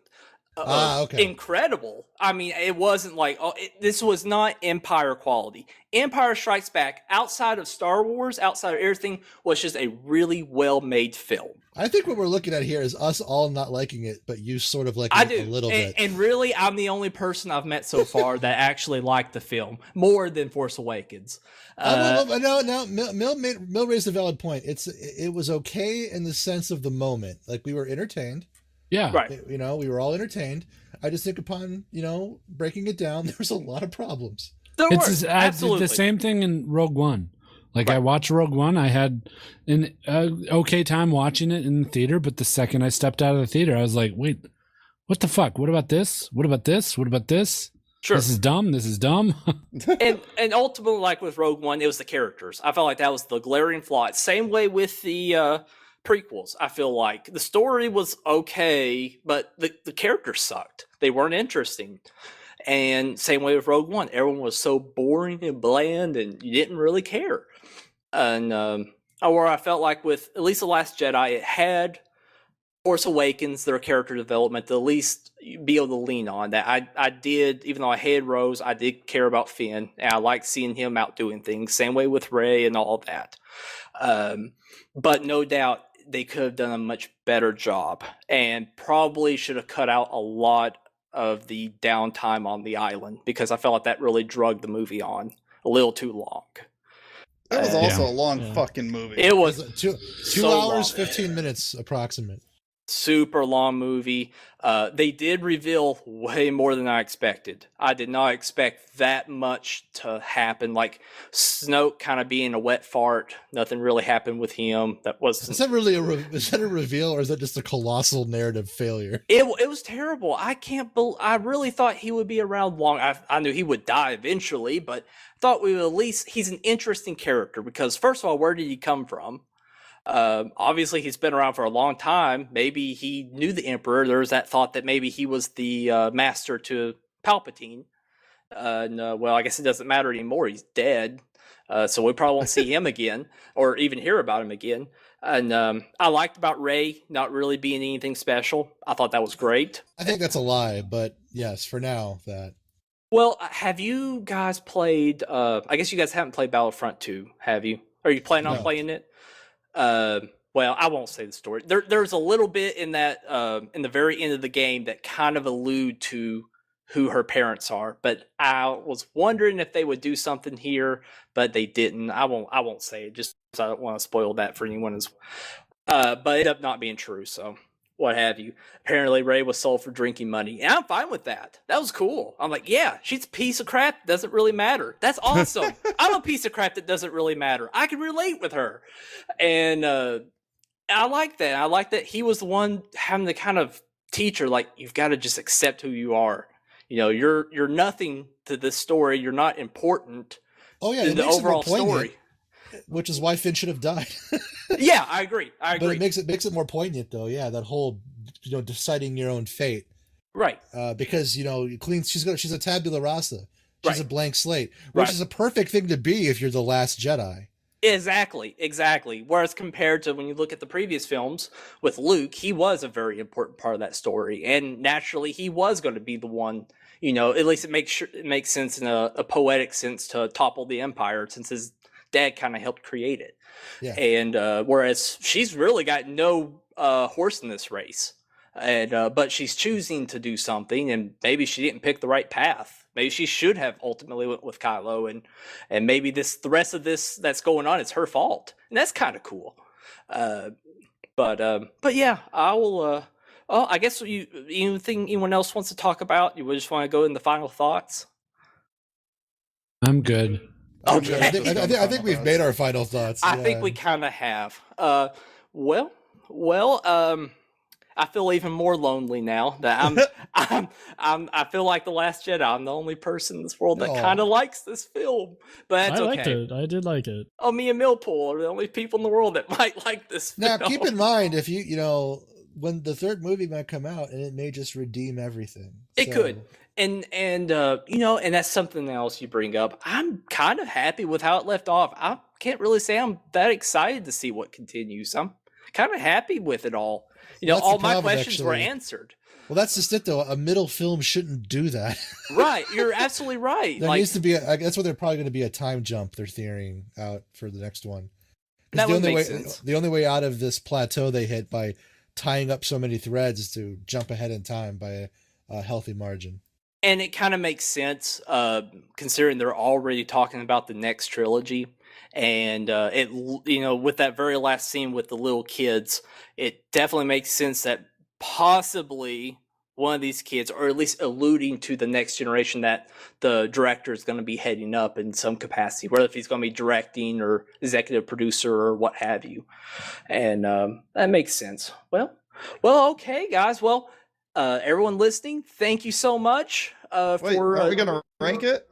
incredible. It wasn't like, this was not Empire quality. Empire Strikes Back, outside of Star Wars, outside of everything, was just a really well-made film. I think what we're looking at here is us all not liking it, but you sort of liking it a little bit. And really, I'm the only person I've met so far that actually liked the film more than Force Awakens. No. Mill raised a valid point. It was okay in the sense of the moment. Like, we were entertained. Yeah. Right. We were all entertained. I just think upon, breaking it down, there was a lot of problems. Absolutely. The same thing in Rogue One. Like, right. I watched Rogue One. I had an okay time watching it in the theater, but the second I stepped out of the theater, I was like, wait, what the fuck? What about this? What about this? What about this? Sure. This is dumb. This is dumb. and ultimately, like with Rogue One, it was the characters. I felt like that was the glaring flaw. Same way with the prequels. I feel like the story was okay, but the characters sucked. They weren't interesting. And same way with Rogue One. Everyone was so boring and bland, and you didn't really care. And or I felt like with at least The Last Jedi, it had Force Awakens, their character development, to at least be able to lean on. That I did, even though I hated Rose, I did care about Finn, and I liked seeing him out doing things. Same way with Rey and all that. But no doubt, they could have done a much better job, and probably should have cut out a lot of the downtime on the island, because I felt like that really drugged the movie on a little too long. It was also a long fucking movie. It was 2 hours, 15 minutes approximate. Super long movie. They did reveal way more than I expected. I did not expect that much to happen. Like Snoke kind of being a wet fart. Nothing really happened with him. That was Is that really is that a reveal, or is that just a colossal narrative failure? it was terrible. I can't believe. I really thought he would be around long. I knew he would die eventually, but thought we would at least. He's an interesting character because first of all, where did he come from? Obviously, he's been around for a long time. Maybe he knew the Emperor. There was that thought that maybe he was the master to Palpatine. Well, I guess it doesn't matter anymore. He's dead. So we probably won't see him again or even hear about him again. And I liked about Rey not really being anything special. I thought that was great. I think that's a lie, but yes, for now that. Well, have you guys played? I guess you guys haven't played Battlefront 2, have you? Are you planning on No. playing it? Well, I won't say the story. There's a little bit in that in the very end of the game that kind of allude to who her parents are. But I was wondering if they would do something here, but they didn't. I won't say it just because I don't want to spoil that for anyone as. But it ended up not being true. So what have you? Apparently, Rey was sold for drinking money, and I'm fine with that. That was cool. I'm like, yeah, she's a piece of crap. Doesn't really matter. That's awesome. I'm a piece of crap that doesn't really matter. I can relate with her, and I like that. I like that he was the one having to kind of teach her, like, you've got to just accept who you are. You know, you're nothing to this story. You're not important Oh yeah, to it the makes it more overall poignant, story. which is why Finn should have died. Yeah, I agree. I But agree. it makes it more poignant though. Yeah, that whole deciding your own fate. Right. Because she's a tabula rasa. She's Right. a blank slate, which Right. is a perfect thing to be if you're the last Jedi. Exactly. Whereas compared to when you look at the previous films with Luke, he was a very important part of that story, and naturally, he was going to be the one. You know, at least it makes sense in a poetic sense to topple the Empire, since his dad kind of helped create it. Yeah. And whereas she's really got no horse in this race, and but she's choosing to do something, and maybe she didn't pick the right path. Maybe she should have ultimately went with Kylo, and maybe the rest of this that's going on is her fault, and that's kind of cool. But yeah, I will. Oh, I guess anything anyone else wants to talk about? You just want to go in the final thoughts? I'm good. Okay. I think we've made our final thoughts. I yeah. think we kind of have. Well, I feel even more lonely now that I feel like the Last Jedi. I'm the only person in this world that Aw. kind of likes this film, but that's I okay. liked it. I did like it. Oh, me and Millpool are the only people in the world that might like this Now, film. keep in mind, if you know, when the third movie might come out, and it may just redeem everything. It could. And you know, and that's something else you bring up. I'm kind of happy with how it left off. I can't really say I'm that excited to see what continues. I'm kind of happy with it all. You know, That's the all my problem, questions were actually. answered. Well, that's just it, though. A middle film shouldn't do that. Right, you're absolutely right. There Like, needs to be. That's why they're probably going to be a time jump. They're theorying out for the next one. 'Cause that the would only make way, sense. The only way out of this plateau they hit by tying up so many threads is to jump ahead in time by a healthy margin. And it kind of makes sense, considering they're already talking about the next trilogy, and with that very last scene with the little kids, it definitely makes sense that possibly one of these kids, or at least alluding to the next generation, that the director is going to be heading up in some capacity, whether if he's going to be directing or executive producer or what have you, and that makes sense. Well, okay, guys. Well. Everyone listening, thank you so much. Wait, are we gonna rank it?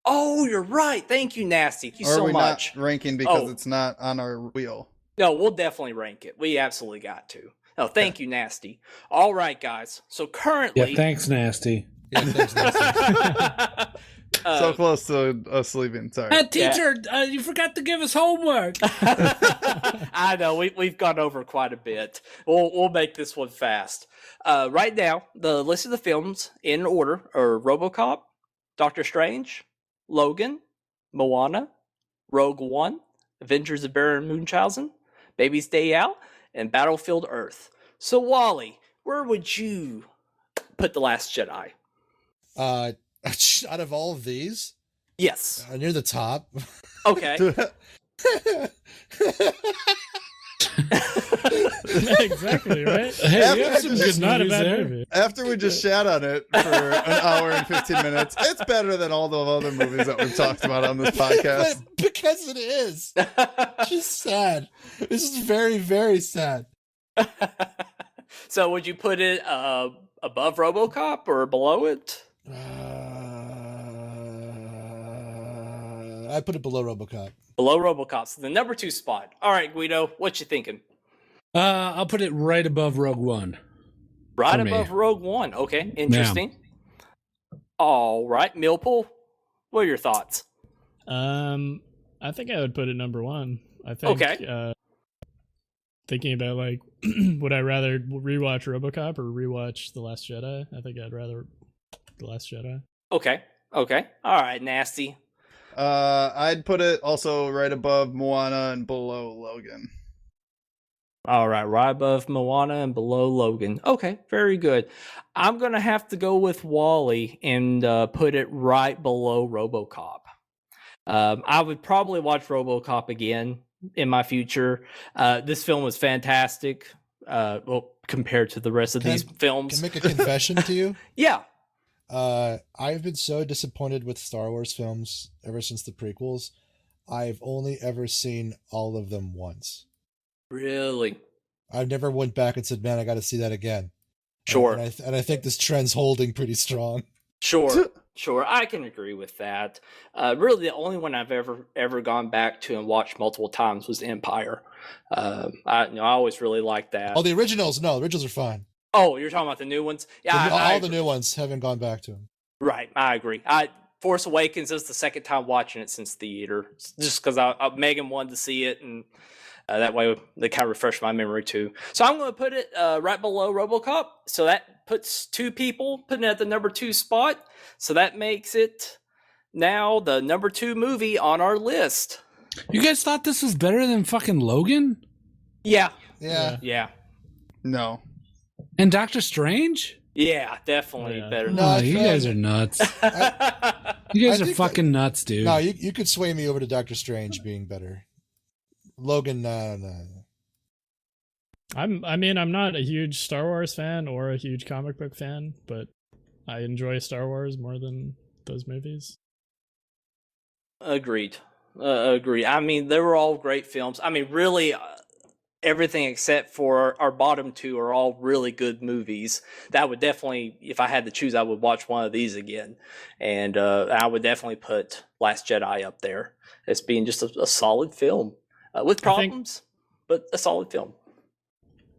Oh, you're right. Thank you, Nasty. Thank you Or are so we much. not ranking because Oh. it's not on our wheel? No, we'll definitely rank it. We absolutely got to. No, thank you, Nasty. All right, guys. So currently, Yeah, thanks, Nasty. Yeah, thanks, Nancy. So close to us leaving. Sorry. Teacher, you forgot to give us homework. I know we've gone over quite a bit. We'll make this one fast. Right now, the list of the films in order are RoboCop, Doctor Strange, Logan, Moana, Rogue One, Avengers of Baron Munchausen, Baby's Day Out, and Battlefield Earth. So, Wally, where would you put The Last Jedi? Out of all of these, Yes. near the top. Okay. Exactly, right? Hey, After you have some it's good It's not a movies bad there. movie. After we just shat on it for an hour and 15 minutes, it's better than all the other movies that we've talked about on this podcast. But because it is. It's just sad. This is very, very sad. So would you put it above RoboCop or below it? I put it below RoboCop. Below RoboCop. So the number 2 spot. All right, Guido, what you thinking? I'll put it right above Rogue One. Right For me. above Rogue One. Okay, interesting. All right, Millpool, what are your thoughts? I think I would put it number 1. I think. Okay. Thinking about like, would I rather rewatch RoboCop or rewatch The Last Jedi? I think I'd rather The Last Jedi. Okay. All right, Nasty. I'd put it also right above Moana and below Logan. All right, right above Moana and below Logan. Okay, very good. I'm going to have to go with Wall-E and put it right below RoboCop. I would probably watch RoboCop again in my future. This film was fantastic. Well, compared to the rest of these films. Can I make a confession to you? Yeah. I've been so disappointed with Star Wars films ever since the prequels. I've only ever seen all of them once. Really? I've never went back and said, "Man, I got to see that again." Sure. And I think this trend's holding pretty strong. Sure. I can agree with that. Really, the only one I've ever gone back to and watched multiple times was Empire. I always really liked that. Oh, the originals? No, the originals are fine. Oh, you're talking about the new ones? Yeah, All the new ones haven't gone back to them. Right, I agree. Force Awakens is the second time watching it since theater, just because Megan wanted to see it, and that way they kind of refresh my memory too. So I'm going to put it right below RoboCop. So that puts 2 people putting it at the number 2 spot. So that makes it now the number 2 movie on our list. You guys thought this was better than fucking Logan? Yeah. Yeah. No. And Doctor Strange? Yeah, definitely Yeah. better. No, you guys are nuts. You guys I are think fucking nuts, dude. No, you could sway me over to Doctor Strange being better. Logan, no. I'm not a huge Star Wars fan or a huge comic book fan, but I enjoy Star Wars more than those movies. Agreed. I mean, they were all great films. I mean, really, everything except for our bottom 2 are all really good movies. That would definitely, if I had to choose, I would watch one of these again. And I would definitely put Last Jedi up there as being just a solid film with problems, but a solid film.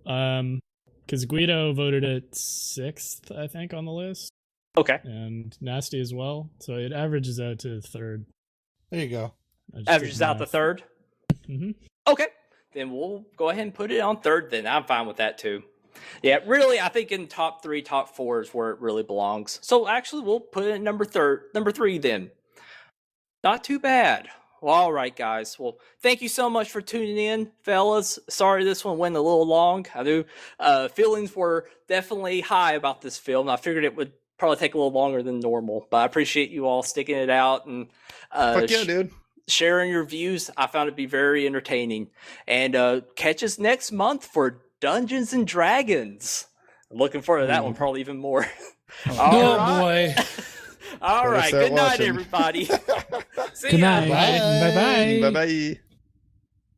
Because Guido voted it 6th, I think, on the list, Okay. and Nasty as well. So it averages out to 3rd. There you go. Averages out the 3rd. Mm-hmm. Okay. Then we'll go ahead and put it on 3rd then. I'm fine with that too. Yeah, really, I think in top 3, top 4 is where it really belongs. So actually, we'll put it at number 3 then. Not too bad. Well, all right, guys. Well, thank you so much for tuning in, fellas. Sorry this one went a little long. I knew feelings were definitely high about this film. I figured it would probably take a little longer than normal, but I appreciate you all sticking it out and Fuck yeah, dude. sharing your views. I found it to be very entertaining. And catch us next month for Dungeons and Dragons. I'm looking forward to that one probably even more. Oh, boy. All Better right. start Good night, watching. everybody. See Good ya. night. Bye. Bye-bye. Bye-bye.